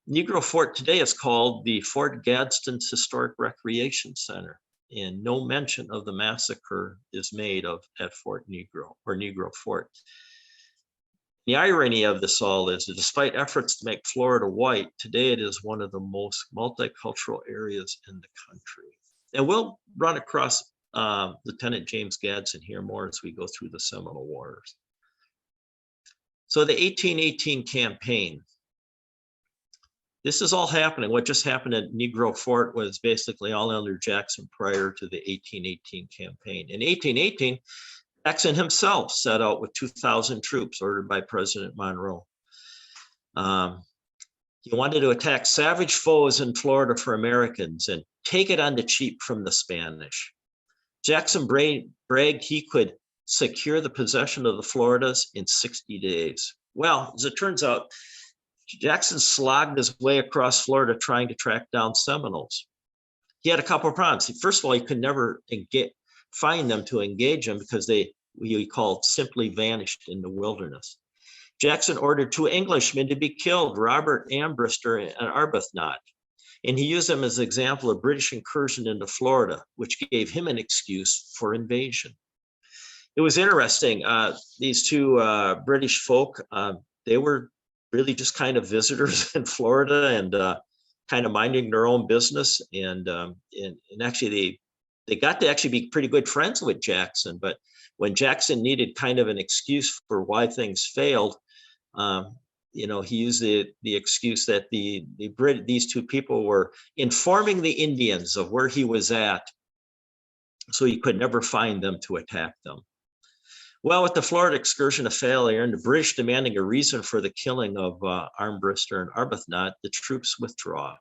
Negro Fort today is called the Fort Gadsden's Historic Recreation Center, and no mention of the massacre is made at Fort Negro or Negro Fort. The irony of this all is that despite efforts to make Florida white, today it is one of the most multicultural areas in the country. And we'll run across Lieutenant James Gadsden here more as we go through the Seminole Wars. So the 1818 campaign. This is all happening. What just happened at Negro Fort was basically all under Jackson prior to the 1818 campaign. In 1818, Jackson himself set out with 2,000 troops ordered by President Monroe. He wanted to attack savage foes in Florida for Americans and take it on the cheap from the Spanish. Jackson bragged he could secure the possession of the Floridas in 60 days. Well, as it turns out, Jackson slogged his way across Florida trying to track down Seminoles. He had a couple of problems. First of all, he could never find them to engage them because we called simply vanished in the wilderness. Jackson ordered 2 Englishmen to be killed, Robert Ambrister and Arbuthnot, and he used them as an example of British incursion into Florida, which gave him an excuse for invasion. It was interesting. These 2 British folk, they were really just kind of visitors in Florida and kind of minding their own business. And actually, they got to actually be pretty good friends with Jackson. But when Jackson needed kind of an excuse for why things failed, he used the excuse that these 2 people were informing the Indians of where he was at, so he could never find them to attack them. Well, with the Florida excursion a failure and the British demanding a reason for the killing of Armbruster and Arbuthnot, the troops withdraw.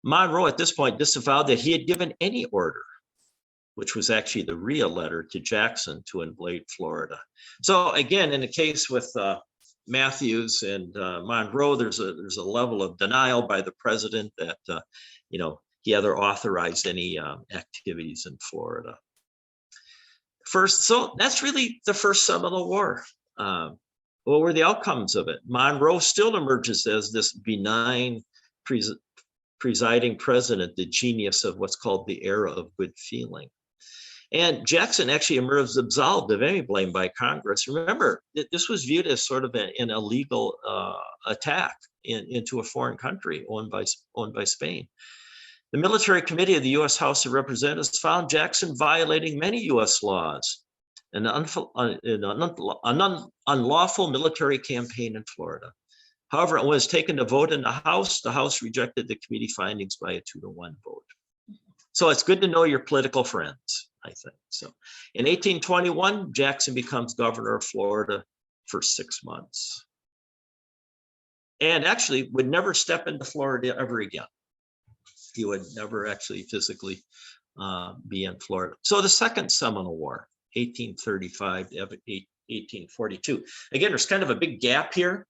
Monroe at this point disavowed that he had given any order, which was actually the real letter to Jackson to invade Florida. So again, in the case with Matthews and Monroe, there's a level of denial by the president that he ever authorized any activities in Florida. First, so that's really the first Seminole War. What were the outcomes of it? Monroe still emerges as this benign presiding president, the genius of what's called the era of good feeling. And Jackson actually emerged absolved of any blame by Congress. Remember, this was viewed as sort of an illegal attack into a foreign country owned by Spain. The military committee of the U.S. House of Representatives found Jackson violating many U.S. laws and an unlawful military campaign in Florida. However, it was taken to vote in the House rejected the committee findings by a 2-to-1 vote. So it's good to know your political friends, I think. So in 1821, Jackson becomes governor of Florida for 6 months. And actually would never step into Florida ever again. He would never actually physically be in Florida. So the Second Seminole War, 1835 to 1842. Again, there's kind of a big gap here.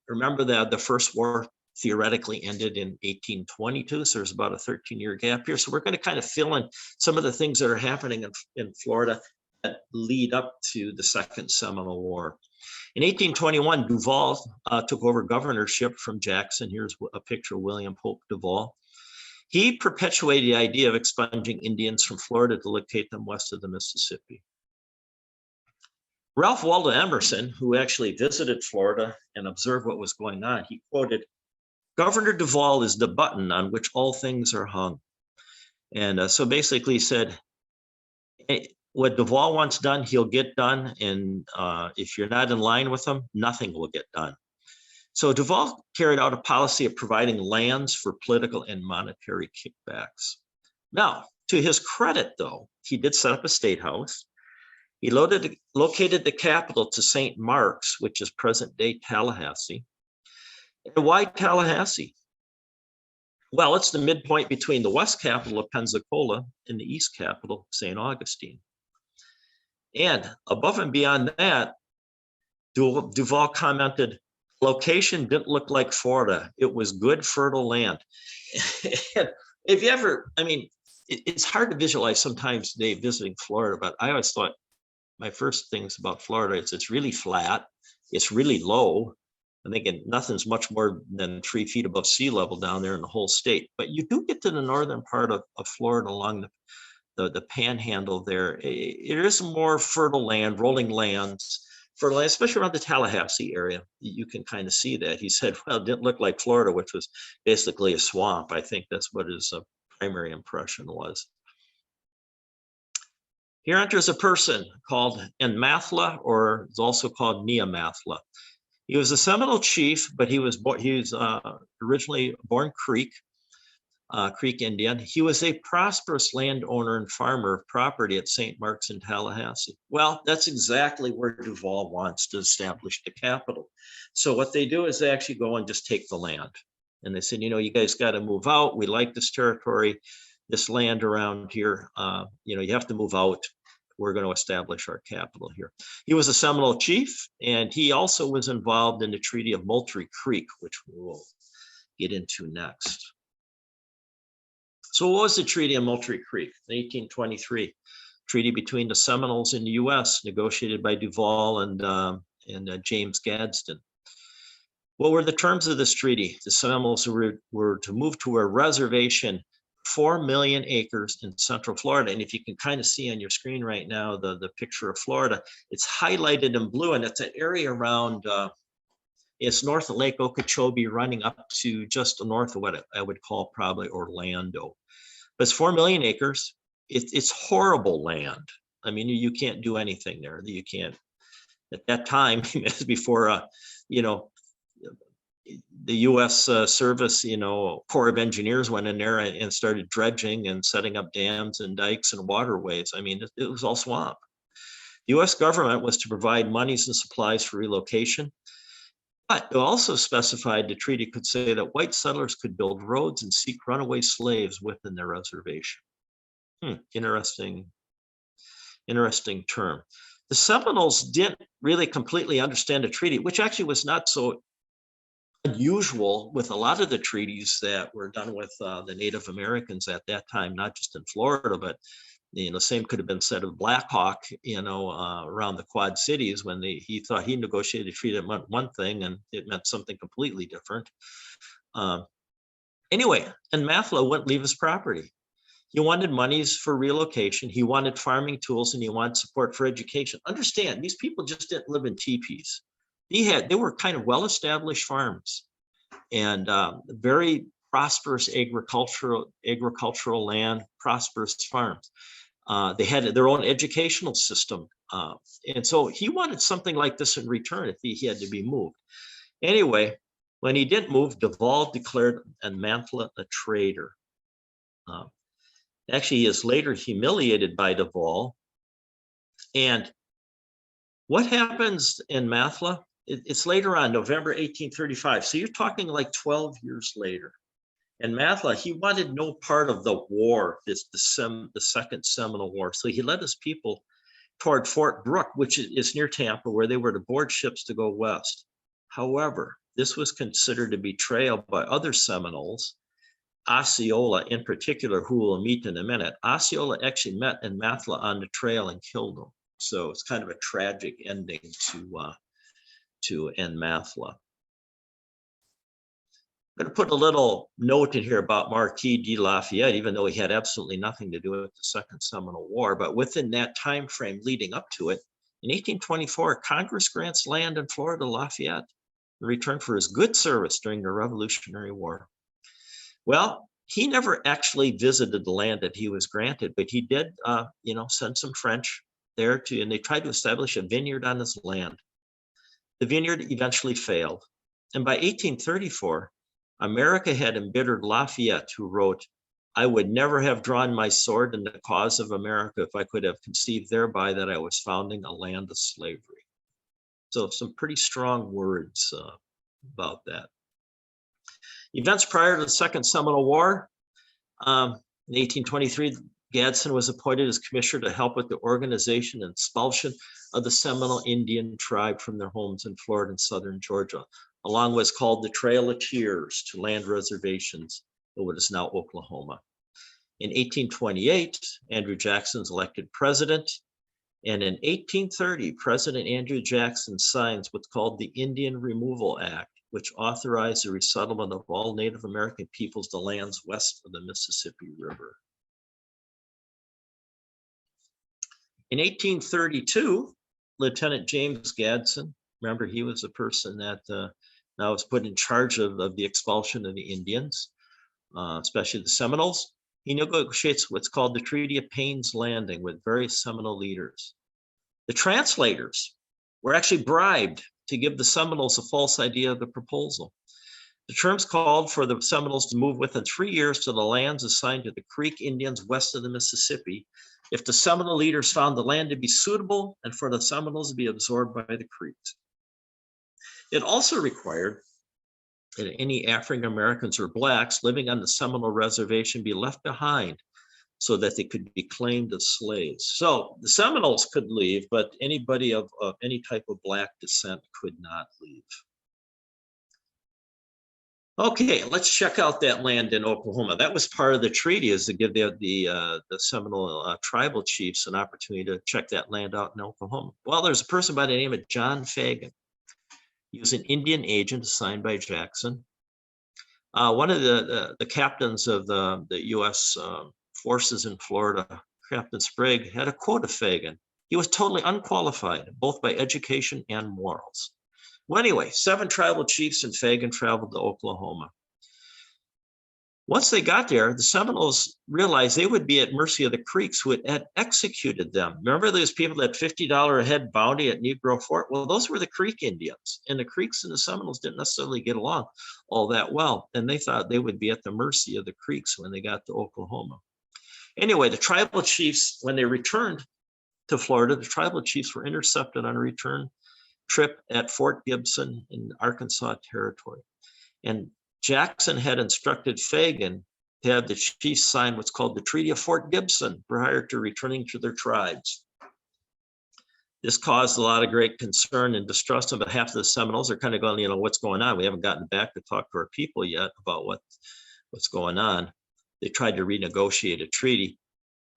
Remember that the first war theoretically ended in 1822, so there's about a 13-year gap here. So we're going to kind of fill in some of the things that are happening in Florida that lead up to the Second Seminole War. In 1821, Duval took over governorship from Jackson. Here's a picture of William Hope Duval. He perpetuated the idea of expunging Indians from Florida to locate them west of the Mississippi. Ralph Waldo Emerson, who actually visited Florida and observed what was going on, he quoted, "Governor Duval is the button on which all things are hung." And so basically he said, hey, what Duval wants done, he'll get done. And if you're not in line with him, nothing will get done. So Duval carried out a policy of providing lands for political and monetary kickbacks. Now, to his credit, though, he did set up a state house. He located the capital to St. Mark's, which is present-day Tallahassee. And why Tallahassee? Well, it's the midpoint between the west capital of Pensacola and the east capital, St. Augustine. And above and beyond that, Duval commented, location didn't look like Florida. It was good, fertile land. And if you ever, I mean, it's hard to visualize sometimes today visiting Florida, but I always thought my first things about Florida is it's really flat. It's really low. I'm thinking nothing's much more than 3 feet above sea level down there in the whole state. But you do get to the northern part of Florida along the panhandle there. It is more fertile land, rolling lands, fertile land, especially around the Tallahassee area. You can kind of see that. He said, well, it didn't look like Florida, which was basically a swamp. I think that's what his primary impression was. Here enters a person called Enmathla, or it's also called Neamathla. He was a Seminole chief, but he was originally born Creek Indian. He was a prosperous landowner and farmer of property at St. Mark's in Tallahassee. Well, that's exactly where Duval wants to establish the capital. So what they do is they actually go and just take the land. And they said, you know, you guys got to move out. We like this territory, this land around here. You know, you have to move out. We're going to establish our capital here. He was a Seminole chief, and he also was involved in the Treaty of Moultrie Creek, which we'll get into next. So what was the Treaty of Moultrie Creek? 1823, treaty between the Seminoles and the U.S., negotiated by Duval and James Gadsden. What were the terms of this treaty? The Seminoles were to move to a reservation 4 million acres in Central Florida. And if you can kind of see on your screen right now, the picture of Florida, it's highlighted in blue, and it's an area around, it's north of Lake Okeechobee, running up to just north of what I would call probably Orlando. But it's 4 million acres. It's horrible land. I mean, you can't do anything there. You can't, at that time, it's before, you know, the U.S. service, you know, Corps of Engineers went in there and started dredging and setting up dams and dikes and waterways. I mean, it was all swamp. The US government was to provide monies and supplies for relocation, but it also specified the treaty could say that white settlers could build roads and seek runaway slaves within their reservation. Interesting term. The Seminoles didn't really completely understand the treaty, which actually was not so unusual with a lot of the treaties that were done with the Native Americans at that time, not just in Florida, but same could have been said of Black Hawk, around the Quad Cities when he thought he negotiated a treaty that meant one thing and it meant something completely different. Anyway, and Mathla wouldn't leave his property. He wanted monies for relocation. He wanted farming tools and he wanted support for education. Understand, these people just didn't live in teepees. They were kind of well-established farms and very prosperous agricultural land, prosperous farms. They had their own educational system. And so he wanted something like this in return if he had to be moved. Anyway, when he didn't move, Duvall declared Mathla a traitor. Actually, he is later humiliated by Duvall. And what happens in Mathla? It's later on, November 1835. So you're talking like 12 years later. And Mathla, he wanted no part of the war, the Second Seminole War. So he led his people toward Fort Brooke, which is near Tampa, where they were to board ships to go west. However, this was considered a betrayal by other Seminoles, Osceola in particular, who we'll meet in a minute. Osceola actually met in Mathla on the trail and killed him. So it's kind of a tragic ending to end Mathla. I'm going to put a little note in here about Marquis de Lafayette, even though he had absolutely nothing to do with the Second Seminole War. But within that time frame leading up to it, in 1824, Congress grants land in Florida to Lafayette in return for his good service during the Revolutionary War. Well, he never actually visited the land that he was granted, but he did, send some French there and they tried to establish a vineyard on his land. The vineyard eventually failed. And by 1834, America had embittered Lafayette, who wrote, "I would never have drawn my sword in the cause of America if I could have conceived thereby that I was founding a land of slavery." So some pretty strong words about that. Events prior to the Second Seminole War. In 1823, Gadsden was appointed as commissioner to help with the organization and expulsion of the Seminole Indian tribe from their homes in Florida and southern Georgia, along what's called the Trail of Tears to land reservations in what is now Oklahoma. In 1828, Andrew Jackson is elected president. And in 1830, President Andrew Jackson signs what's called the Indian Removal Act, which authorized the resettlement of all Native American peoples to lands west of the Mississippi River. In 1832, Lieutenant James Gadsden, remember he was the person that now was put in charge of the expulsion of the Indians, especially the Seminoles. He negotiates what's called the Treaty of Payne's Landing with various Seminole leaders. The translators were actually bribed to give the Seminoles a false idea of the proposal. The terms called for the Seminoles to move within 3 years to the lands assigned to the Creek Indians west of the Mississippi if the Seminole leaders found the land to be suitable and for the Seminoles to be absorbed by the Creeks. It also required that any African Americans or Blacks living on the Seminole reservation be left behind so that they could be claimed as slaves. So the Seminoles could leave, but anybody of any type of Black descent could not leave. Okay, let's check out that land in Oklahoma. That was part of the treaty, is to give the Seminole tribal chiefs an opportunity to check that land out in Oklahoma. Well, there's a person by the name of John Fagan. He was an Indian agent assigned by Jackson. One of the captains of the U.S. Forces in Florida, Captain Sprague, had a quote of Fagan. He was totally unqualified, both by education and morals. Well, anyway, 7 tribal chiefs and Fagan traveled to Oklahoma. Once they got there, the Seminoles realized they would be at mercy of the Creeks who had executed them. Remember those people that $50 a head bounty at Negro Fort? Well, those were the Creek Indians, and the Creeks and the Seminoles didn't necessarily get along all that well, and they thought they would be at the mercy of the Creeks when they got to Oklahoma. Anyway, the tribal chiefs, when they returned to Florida, the tribal chiefs were intercepted on a return trip at Fort Gibson in Arkansas Territory. And Jackson had instructed Fagan to have the chiefs sign what's called the Treaty of Fort Gibson prior to returning to their tribes. This caused a lot of great concern and distrust on behalf of the Seminoles. They're kind of going, what's going on? We haven't gotten back to talk to our people yet about what's going on. They tried to renegotiate a treaty.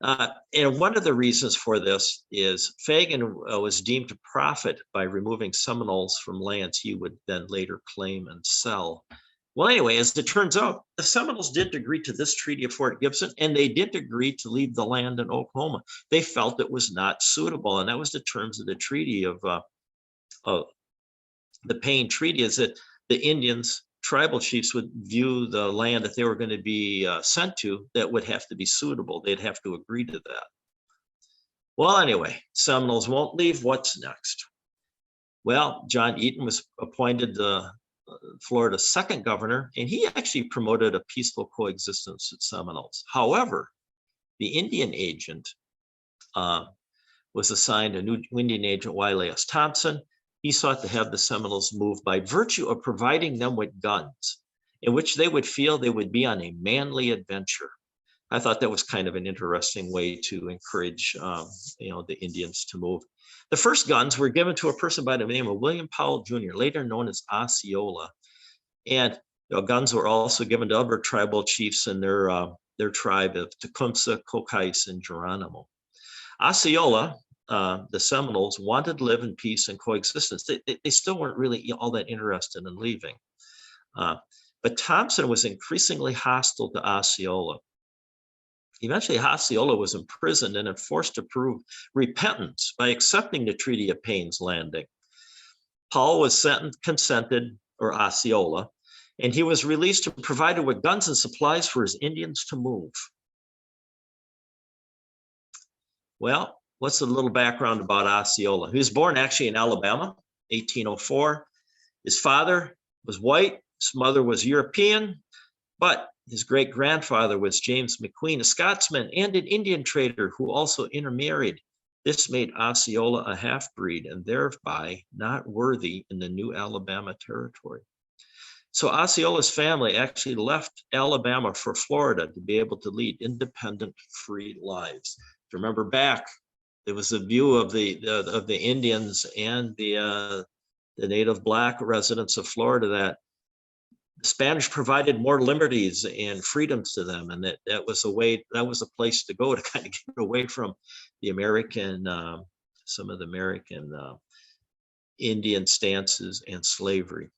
And one of the reasons for this is Fagan was deemed to profit by removing Seminoles from lands he would then later claim and sell. Well, anyway, as it turns out, the Seminoles did agree to this Treaty of Fort Gibson, and they did agree to leave the land in Oklahoma. They felt it was not suitable, and that was the terms of the treaty of the Payne Treaty, is that the Indians, tribal chiefs, would view the land that they were going to be sent to that would have to be suitable. They'd have to agree to that. Well, anyway, Seminoles won't leave. What's next? Well, John Eaton was appointed the Florida's second governor, and he actually promoted a peaceful coexistence with Seminoles. However, the Indian agent was assigned a new Indian agent, Wiley S. Thompson. He sought to have the Seminoles move by virtue of providing them with guns, in which they would feel they would be on a manly adventure. I thought that was kind of an interesting way to encourage the Indians to move. The first guns were given to a person by the name of William Powell Jr., later known as Osceola. And guns were also given to other tribal chiefs in their tribe of Tecumseh, Cocais, and Geronimo. Osceola, the Seminoles, wanted to live in peace and coexistence. They still weren't really all that interested in leaving. But Thompson was increasingly hostile to Osceola. Eventually, Osceola was imprisoned and enforced to prove repentance by accepting the Treaty of Payne's Landing. Powell was consented, or Osceola, and he was released and provided with guns and supplies for his Indians to move. Well, what's a little background about Osceola? He was born actually in Alabama, 1804. His father was white, his mother was European, but his great-grandfather was James McQueen, a Scotsman and an Indian trader who also intermarried. This made Osceola a half-breed and thereby not worthy in the new Alabama territory. So Osceola's family actually left Alabama for Florida to be able to lead independent, free lives. Remember back, there was a view of the Indians and the native Black residents of Florida that the Spanish provided more liberties and freedoms to them, and that was a place to go to kind of get away from the American, some of the American Indian stances and slavery.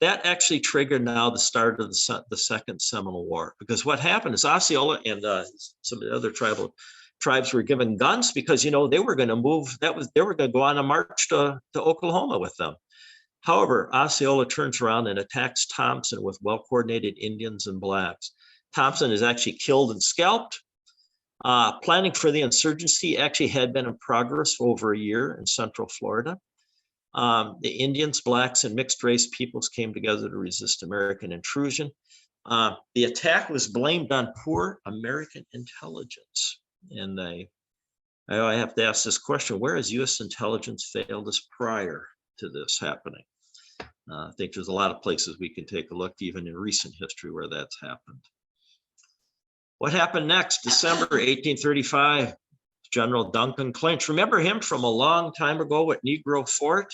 That actually triggered now the start of the Second Seminole War, because what happened is Osceola and some of the other tribes were given guns because they were going to move. They were going to go on a march to Oklahoma with them. However, Osceola turns around and attacks Thompson with well-coordinated Indians and Blacks. Thompson is actually killed and scalped. Planning for the insurgency actually had been in progress for over a year in Central Florida. The Indians, Blacks, and mixed-race peoples came together to resist American intrusion. The attack was blamed on poor American intelligence. And I have to ask this question: where has U.S. intelligence failed us prior to this happening? I think there's a lot of places we can take a look, even in recent history, where that's happened. What happened next? December 1835, General Duncan Clinch. Remember him from a long time ago at Negro Fort?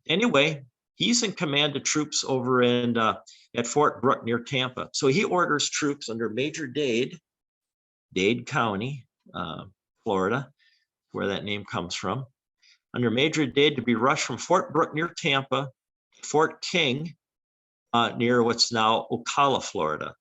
Anyway, he's in command of troops over at Fort Brooke near Tampa. So he orders troops under Major Dade County, Florida, where that name comes from, under Major Dade to be rushed from Fort Brooke near Tampa, Fort King near what's now Ocala, Florida.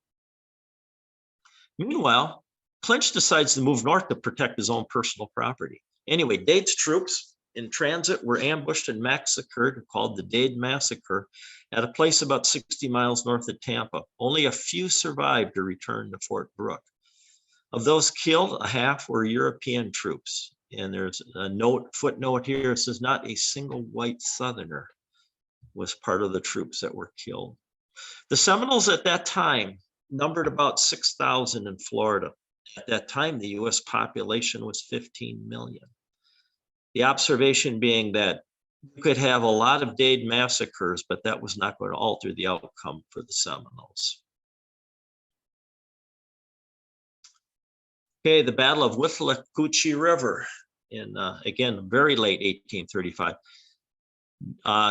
Meanwhile, Clinch decides to move north to protect his own personal property. Anyway, Dade's troops in transit were ambushed and massacred, called the Dade Massacre, at a place about 60 miles north of Tampa. Only a few survived to return to Fort Brooke. Of those killed, a half were European troops. And there's a footnote here. It says not a single white Southerner was part of the troops that were killed. The Seminoles at that time numbered about 6,000 in Florida. At that time, the US population was 15 million. The observation being that you could have a lot of Dade massacres, but that was not going to alter the outcome for the Seminoles. Okay, the Battle of Withlacoochee River in, again, very late 1835.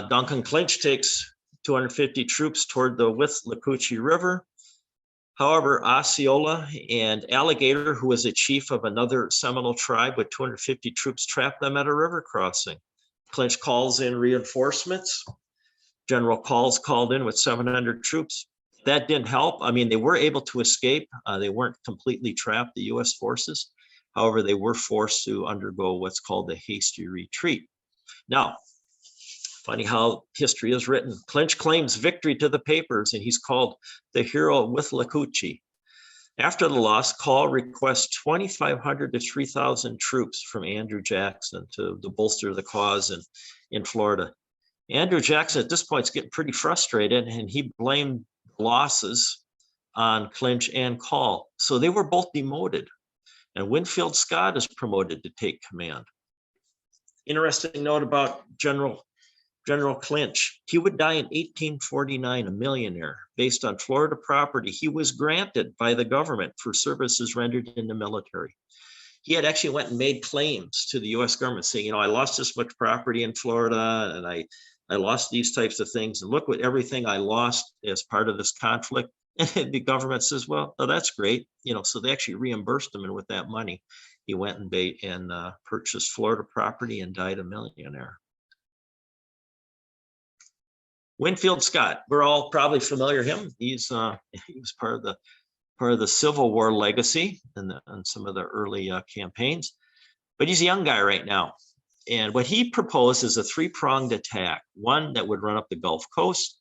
Duncan Clinch takes 250 troops toward the Withlacoochee River. However, Osceola and Alligator, who was a chief of another Seminole tribe with 250 troops, trapped them at a river crossing. Clinch calls in reinforcements. General Calls called in with 700 troops. That didn't help. I mean, they were able to escape. They weren't completely trapped, the US forces. However, they were forced to undergo what's called a hasty retreat. Now, funny how history is written. Clinch claims victory to the papers, and he's called the hero of Withlacoochee. After the loss, Call requests 2,500 to 3,000 troops from Andrew Jackson to bolster the cause in Florida. Andrew Jackson at this point is getting pretty frustrated, and he blamed losses on Clinch and Call. So they were both demoted, and Winfield Scott is promoted to take command. Interesting note about General Clinch. He would die in 1849, a millionaire, based on Florida property he was granted by the government for services rendered in the military. He had actually went and made claims to the US government saying, you know, I lost this much property in Florida, and I lost these types of things, and look what everything I lost as part of this conflict. And the government says, well, oh, that's great. You know, so they actually reimbursed him, and with that money, he went and purchased Florida property and died a millionaire. Winfield Scott, we're all probably familiar with him. He was part of the Civil War legacy and some of the early campaigns, but he's a young guy right now. And what he proposed is a three-pronged attack, one that would run up the Gulf Coast,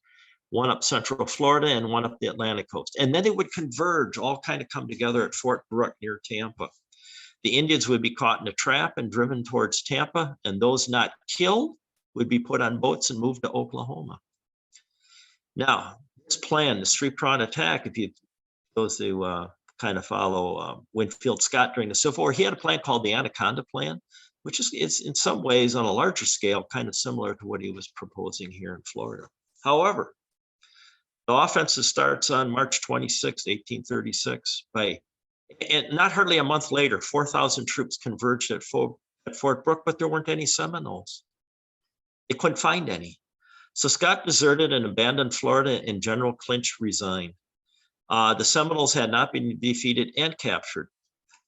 one up Central Florida, and one up the Atlantic coast. And then they would converge, all kind of come together at Fort Brooke near Tampa. The Indians would be caught in a trap and driven towards Tampa, and those not killed would be put on boats and moved to Oklahoma. Now, this plan, this three-pronged attack, if you those who kind of follow Winfield Scott during the Civil War, he had a plan called the Anaconda Plan, which is in some ways on a larger scale, kind of similar to what he was proposing here in Florida. However, the offensive starts on March 26, 1836. And not hardly a month later, 4,000 troops converged at Fort Brooke, but there weren't any Seminoles. They couldn't find any. So Scott deserted and abandoned Florida, and General Clinch resigned. The Seminoles had not been defeated and captured.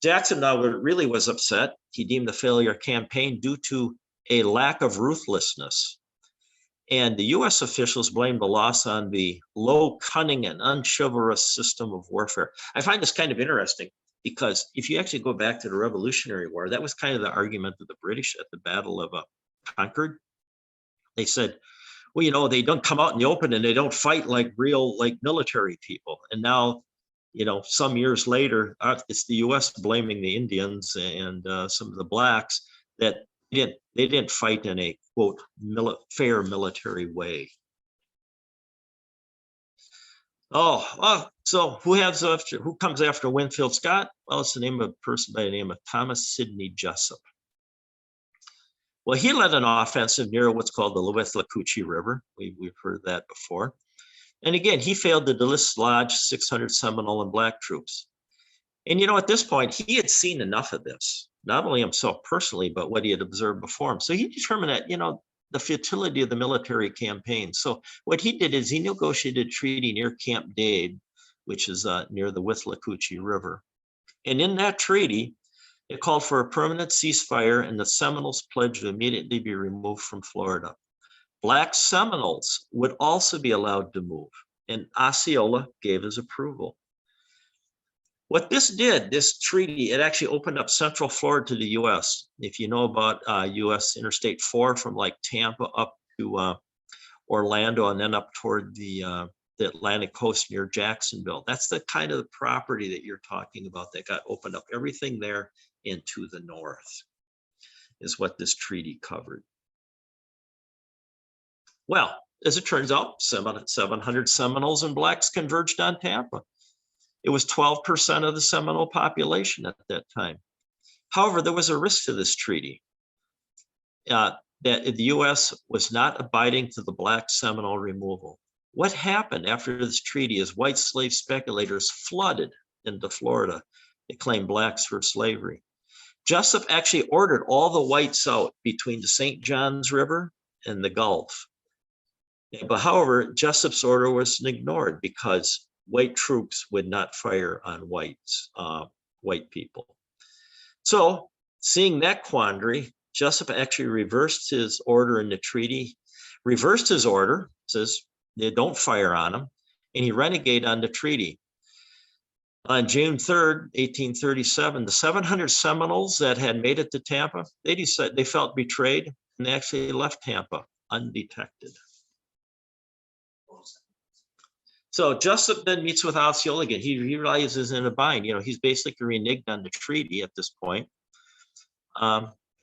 Jackson now really was upset. He deemed the failure campaign due to a lack of ruthlessness. And the US officials blamed the loss on the low cunning and unchivalrous system of warfare. I find this kind of interesting because if you actually go back to the Revolutionary War, that was kind of the argument of the British at the Battle of Concord. They said, well, you know, they don't come out in the open and they don't fight like real, like military people. And now, you know, some years later, it's the US blaming the Indians and some of the blacks that they didn't fight in a, quote, fair military way. So who comes after Winfield Scott? Well, it's the name of a person by the name of Thomas Sidney Jessup. Well, he led an offensive near what's called the Withlacoochee River. We've heard that before. And again, he failed to dislodge 600 Seminole and Black troops. And, you know, at this point, he had seen enough of this, not only himself personally, but what he had observed before him. So he determined that, you know, the futility of the military campaign. So what he did is he negotiated a treaty near Camp Dade, which is near the Withlacoochee River. And in that treaty, it called for a permanent ceasefire, and the Seminoles pledged to immediately be removed from Florida. Black Seminoles would also be allowed to move, and Osceola gave his approval. What this did, this treaty, it actually opened up Central Florida to the US. If you know about US Interstate 4 from like Tampa up to Orlando and then up toward the Atlantic coast near Jacksonville, that's the kind of property that you're talking about that got opened up. Everything there and to the north is what this treaty covered. Well, as it turns out, 700 Seminoles and Blacks converged on Tampa. It was 12% of the Seminole population at that time. However, there was a risk to this treaty. That the U.S. was not abiding to the Black Seminole removal. What happened after this treaty is white slave speculators flooded into Florida. They claimed blacks for slavery. Jessup actually ordered all the whites out between the St. Johns River and the Gulf. But however, Jessup's order was ignored because white troops would not fire on white people. So seeing that quandary, Jessup actually reversed his order in the treaty, reversed his order, says they don't fire on him, and he renegated on the treaty. On June 3rd, 1837, the 700 Seminoles that had made it to Tampa, they felt betrayed, and they actually left Tampa undetected. So Jessup then meets with Osceola again. He realizes in a bind, he's basically reneged on the treaty at this point.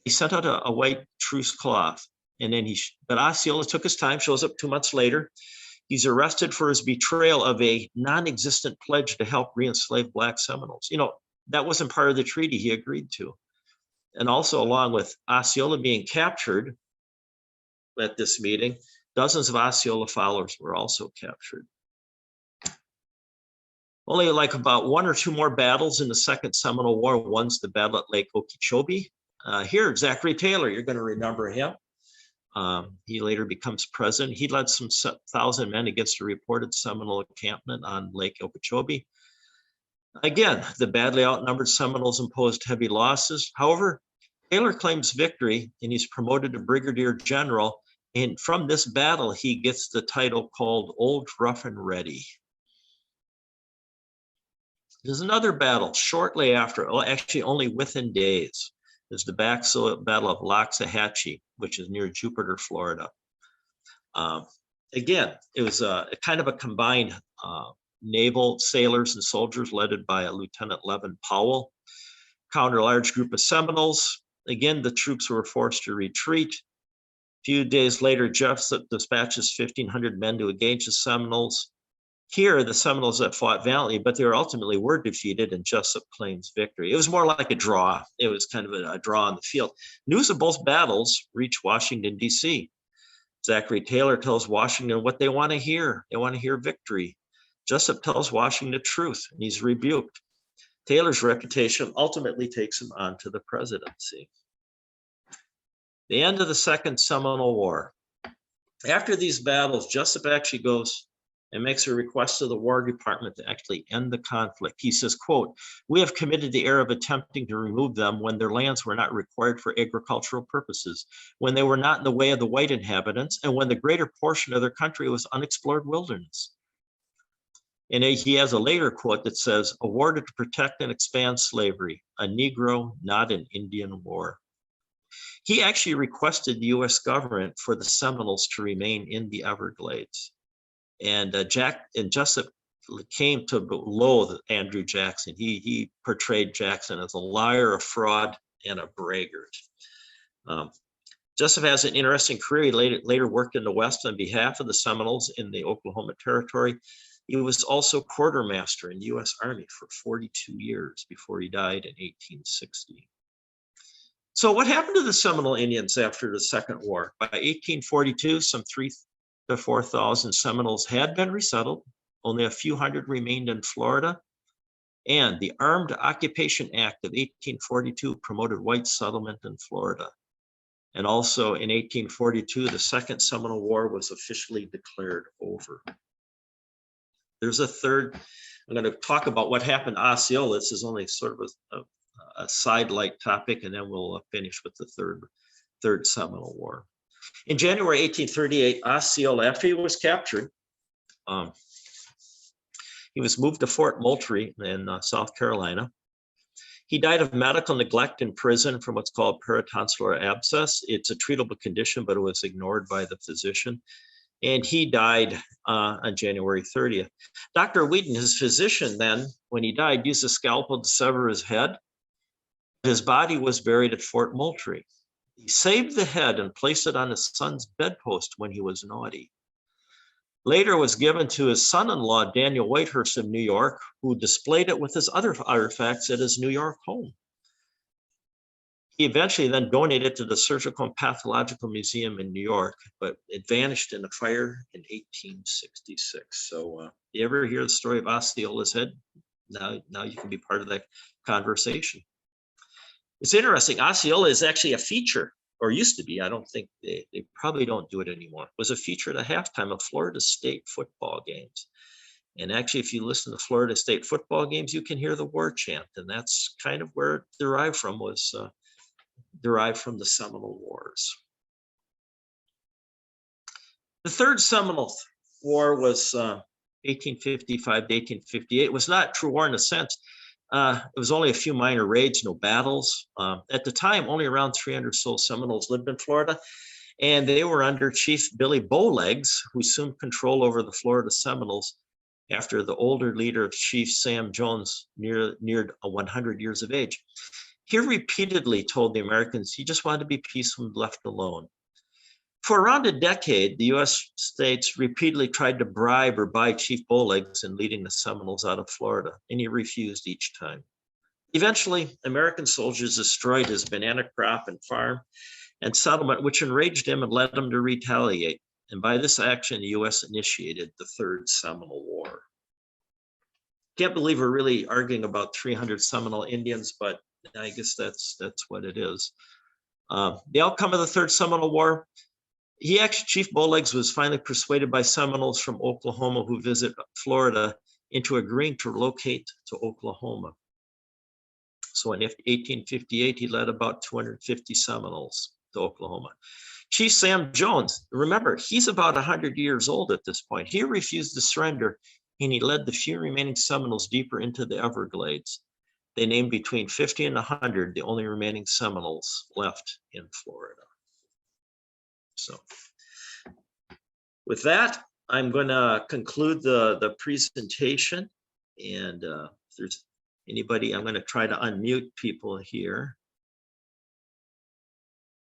He sent out a white truce cloth, and then but Osceola took his time, shows up 2 months later. He's arrested for his betrayal of a non-existent pledge to help re-enslave Black Seminoles. That wasn't part of the treaty he agreed to. And also, along with Osceola being captured at this meeting, dozens of Osceola followers were also captured. Only like about 1 or 2 more battles in the Second Seminole War. One's the battle at Lake Okeechobee. Here, Zachary Taylor, you're going to remember him. He later becomes president. He led some 1,000 men against a reported Seminole encampment on Lake Okeechobee. Again, the badly outnumbered Seminoles imposed heavy losses. However, Taylor claims victory, and he's promoted to brigadier general. And from this battle, he gets the title called Old Rough and Ready. There's another battle shortly after, actually only within days. There's the Battle of Loxahatchee, which is near Jupiter, Florida. Again, it was a kind of a combined naval sailors and soldiers led by Lieutenant Levin Powell, counter a large group of Seminoles. Again, the troops were forced to retreat. A few days later, Jessup dispatches 1,500 men to engage the Seminoles. Here, the Seminoles that fought valiantly, but they ultimately were defeated, and Jessup claims victory. It was more like a draw. It was kind of a draw on the field. News of both battles reached Washington, D.C. Zachary Taylor tells Washington what they want to hear. They want to hear victory. Jessup tells Washington the truth, and he's rebuked. Taylor's reputation ultimately takes him on to the presidency. The end of the Second Seminole War. After these battles, Jessup actually goes and makes a request to the War Department to actually end the conflict. He says, quote, "We have committed the error of attempting to remove them when their lands were not required for agricultural purposes, when they were not in the way of the white inhabitants, and when the greater portion of their country was unexplored wilderness." And he has a later quote that says, "Awarded to protect and expand slavery, a Negro, not an Indian war." He actually requested the U.S. government for the Seminoles to remain in the Everglades. And Jessup came to loathe Andrew Jackson. He portrayed Jackson as a liar, a fraud, and a braggart. Jessup has an interesting career. He later worked in the West on behalf of the Seminoles in the Oklahoma Territory. He was also quartermaster in the U.S. Army for 42 years before he died in 1860. So what happened to the Seminole Indians after the Second War? By 1842, some 3,000 to 4,000 Seminoles had been resettled. Only a few hundred remained in Florida. And the Armed Occupation Act of 1842 promoted white settlement in Florida. And also in 1842, the Second Seminole War was officially declared over. There's a third, I'm going to talk about what happened to Osceola. This is only sort of a sidelight topic, and then we'll finish with the third Seminole War. In January 1838, Osceola, after he was captured, he was moved to Fort Moultrie in South Carolina. He died of medical neglect in prison from what's called peritonsillar abscess. It's a treatable condition, but it was ignored by the physician. And he died on January 30th. Dr. Wheaton, his physician then, when he died, used a scalpel to sever his head. His body was buried at Fort Moultrie. He saved the head and placed it on his son's bedpost when he was naughty. Later was given to his son-in-law, Daniel Whitehurst of New York, who displayed it with his other artifacts at his New York home. He eventually then donated it to the Surgical and Pathological Museum in New York, but it vanished in a fire in 1866. So you ever hear the story of Osceola's head? Now you can be part of that conversation. It's interesting. Osceola is actually a feature, or used to be. I don't think they probably don't do it anymore. It was a feature at a halftime of Florida State football games. And actually, if you listen to Florida State football games, you can hear the war chant. And that's kind of where it derived from, was derived from the Seminole Wars. The Third Seminole War was 1855 to 1858. It was not a true war in a sense. It was only a few minor raids, no battles. At the time, only around 300 so Seminoles lived in Florida, and they were under Chief Billy Bowlegs, who assumed control over the Florida Seminoles after the older leader of Chief Sam Jones neared 100 years of age. He repeatedly told the Americans he just wanted to be peaceful and left alone. For around a decade, the U.S. states repeatedly tried to bribe or buy Chief Bowlegs in leading the Seminoles out of Florida, and he refused each time. Eventually, American soldiers destroyed his banana crop and farm and settlement, which enraged him and led him to retaliate. And by this action, the U.S. initiated the Third Seminole War. Can't believe we're really arguing about 300 Seminole Indians, but I guess that's what it is. The outcome of the Third Seminole War, Chief Bowlegs was finally persuaded by Seminoles from Oklahoma who visit Florida into agreeing to relocate to Oklahoma. So in 1858, he led about 250 Seminoles to Oklahoma. Chief Sam Jones, remember, he's about 100 years old at this point. He refused to surrender, and he led the few remaining Seminoles deeper into the Everglades. They named between 50 and 100 the only remaining Seminoles left in Florida. So with that, I'm going to conclude the presentation. And if there's anybody, I'm going to try to unmute people here.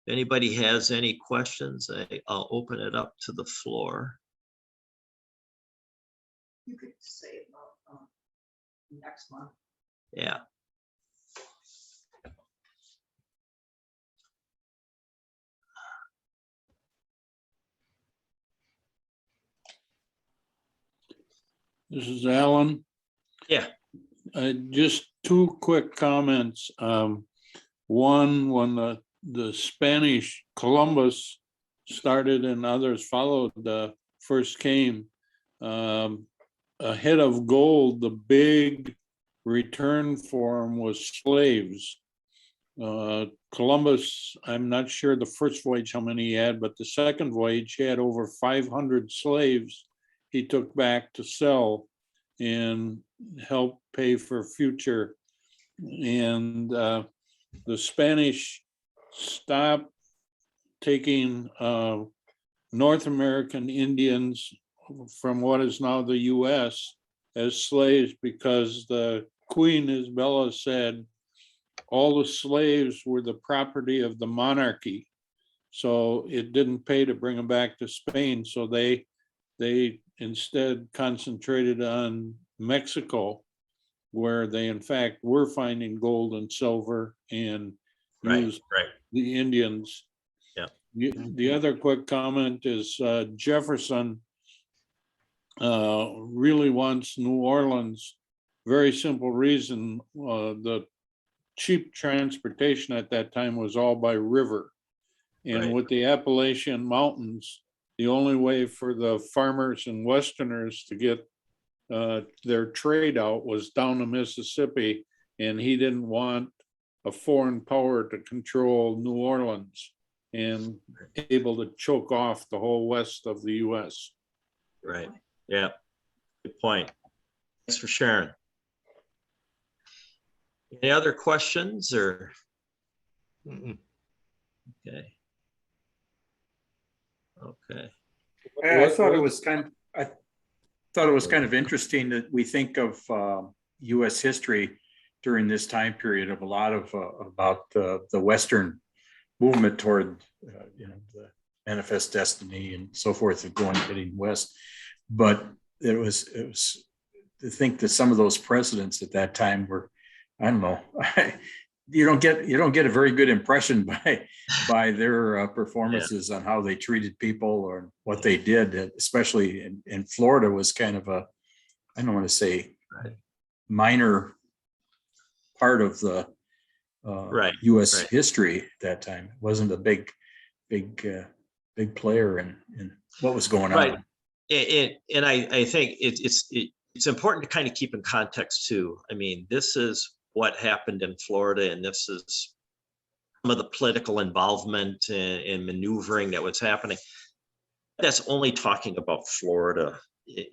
If anybody has any questions, I'll open it up to the floor. You could say about next month. Yeah. This is Alan. Yeah. Just two quick comments. One, when the Spanish Columbus started and others followed, first came, ahead of gold, the big return for them was slaves. Columbus, I'm not sure the first voyage how many he had, but the second voyage he had over 500 slaves he took back to sell and help pay for future. And the Spanish stopped taking North American Indians from what is now the US as slaves because the Queen Isabella said all the slaves were the property of the monarchy. So it didn't pay to bring them back to Spain. So they instead concentrated on Mexico, where they in fact were finding gold and silver and used the Indians. Yeah. The other quick comment is Jefferson really wants New Orleans. Very simple reason, the cheap transportation at that time was all by river. And with the Appalachian Mountains, the only way for the farmers and Westerners to get their trade out was down the Mississippi, and he didn't want a foreign power to control New Orleans and able to choke off the whole west of the US. Right. Yeah. Good point. Thanks for sharing. Any other questions or? Okay. Okay. I thought it was kind of interesting that we think of U.S. history during this time period of a lot of about the Western movement toward the manifest destiny and so forth of heading west. But it was to think that some of those presidents at that time were, I don't know, you don't get a very good impression by their performances on how they treated people or what they did, especially in Florida was kind of a, I don't want to say minor part of the U.S. history at that time. It wasn't a big player in what was going on. And I think it's important to kind of keep in context too. I mean, this is what happened in Florida, and this is some of the political involvement and maneuvering that was happening. That's only talking about Florida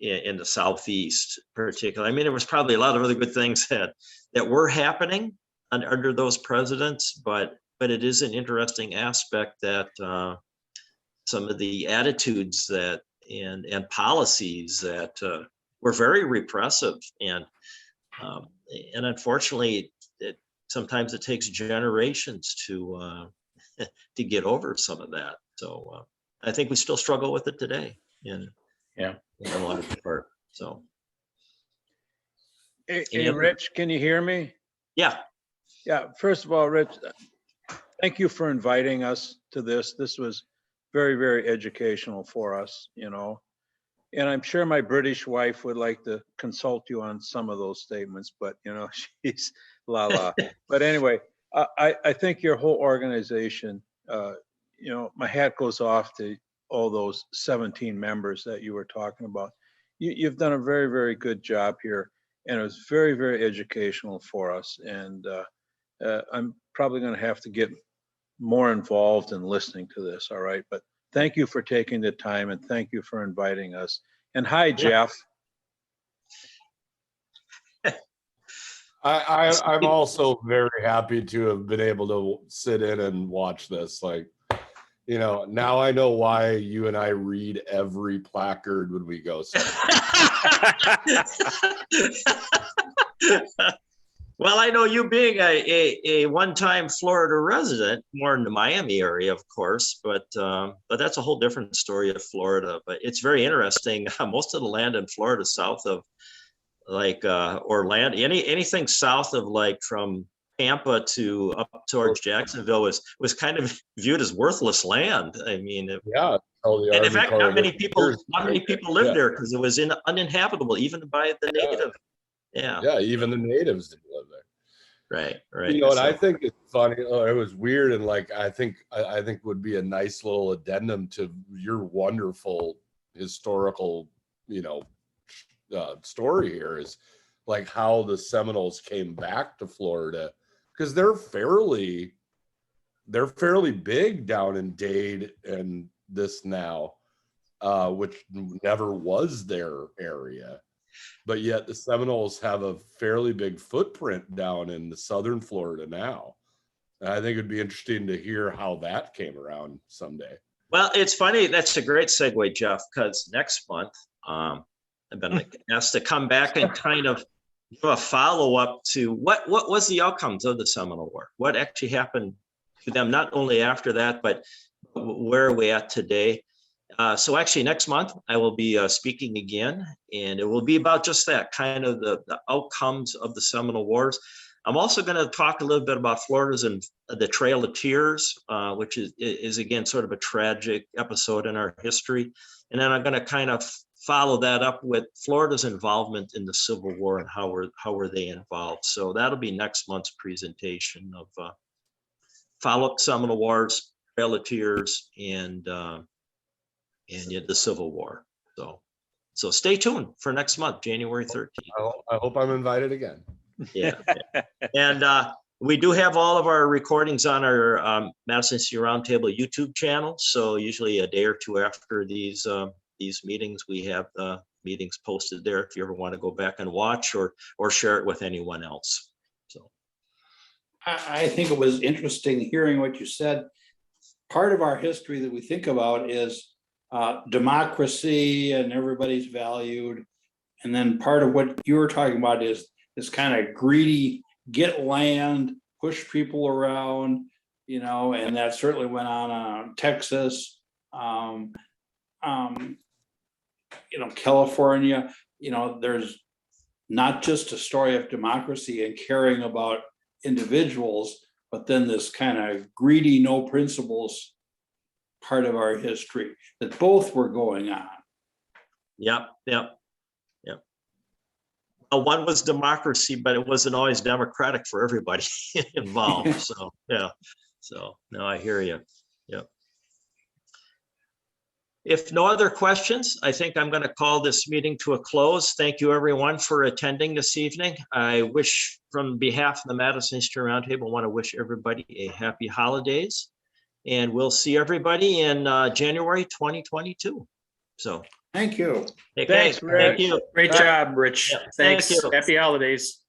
in the Southeast, particularly. I mean, there was probably a lot of other good things that were happening under those presidents, but it is an interesting aspect that some of the attitudes that and policies that were very repressive, and unfortunately, sometimes it takes generations to get over some of that. So I think we still struggle with it today. In a large part. So. Hey, Rich, can you hear me? Yeah. Yeah. First of all, Rich, thank you for inviting us to this. This was very, very educational for us, you know. And I'm sure my British wife would like to consult you on some of those statements, but you know, she's la. But anyway, I think your whole organization, you know, my hat goes off to all those 17 members that you were talking about. You've done a very, very good job here, and it was very, very educational for us. And I'm probably going to have to get more involved in listening to this. All right, but thank you for taking the time, and thank you for inviting us. And hi, Jeff. I'm also very happy to have been able to sit in and watch this. Like, you know, now I know why you and I read every placard when we go somewhere. Well, I know you being a one-time Florida resident, more in the Miami area, of course, but that's a whole different story of Florida. But it's very interesting. Most of the land in Florida, south of like Orlando, anything south of like from Tampa to up towards Jacksonville was kind of viewed as worthless land. I mean, yeah. And in fact, not many people lived there because it was uninhabitable, even by the native. Yeah, even the natives didn't live there. Right. You know, and I think it's funny. It was weird, and like I think would be a nice little addendum to your wonderful historical, you know, story here is like how the Seminoles came back to Florida, because they're fairly big down in Dade and this now, which never was their area. But yet the Seminoles have a fairly big footprint down in the southern Florida now. And I think it'd be interesting to hear how that came around someday. Well, it's funny. That's a great segue, Jeff, because next month I've been asked to come back and kind of do a follow-up to what was the outcomes of the Seminole War? What actually happened to them, not only after that, but where are we at today? So actually next month I will be speaking again, and it will be about just that, kind of the outcomes of the Seminole Wars. I'm also going to talk a little bit about Florida's and the Trail of Tears, which is again sort of a tragic episode in our history. And then I'm going to kind of follow that up with Florida's involvement in the Civil War and how were they involved. So that'll be next month's presentation of follow-up Seminole Wars, Trail of Tears, and yet the Civil War. So stay tuned for next month, January 13th. I hope I'm invited again. Yeah. And we do have all of our recordings on our Madison City Roundtable YouTube channel. So usually a day or two after these meetings, we have meetings posted there if you ever want to go back and watch or share it with anyone else. So I think it was interesting hearing what you said. Part of our history that we think about is democracy and everybody's valued. And then part of what you were talking about is this kind of greedy, get land, push people around, you know, and that certainly went on Texas. California, there's not just a story of democracy and caring about individuals, but then this kind of greedy, no principles part of our history that both were going on. Yep. One was democracy, but it wasn't always democratic for everybody involved. So, yeah. So, no, I hear you. Yep. If no other questions, I think I'm going to call this meeting to a close. Thank you, everyone, for attending this evening. I wish, from behalf of the Madison History Roundtable, I want to wish everybody a happy holidays. And we'll see everybody in January 2022. So, Thank you. okay, Thanks, thank Rich. you. Great job, Rich. Yeah, thank Thanks. you. Happy holidays.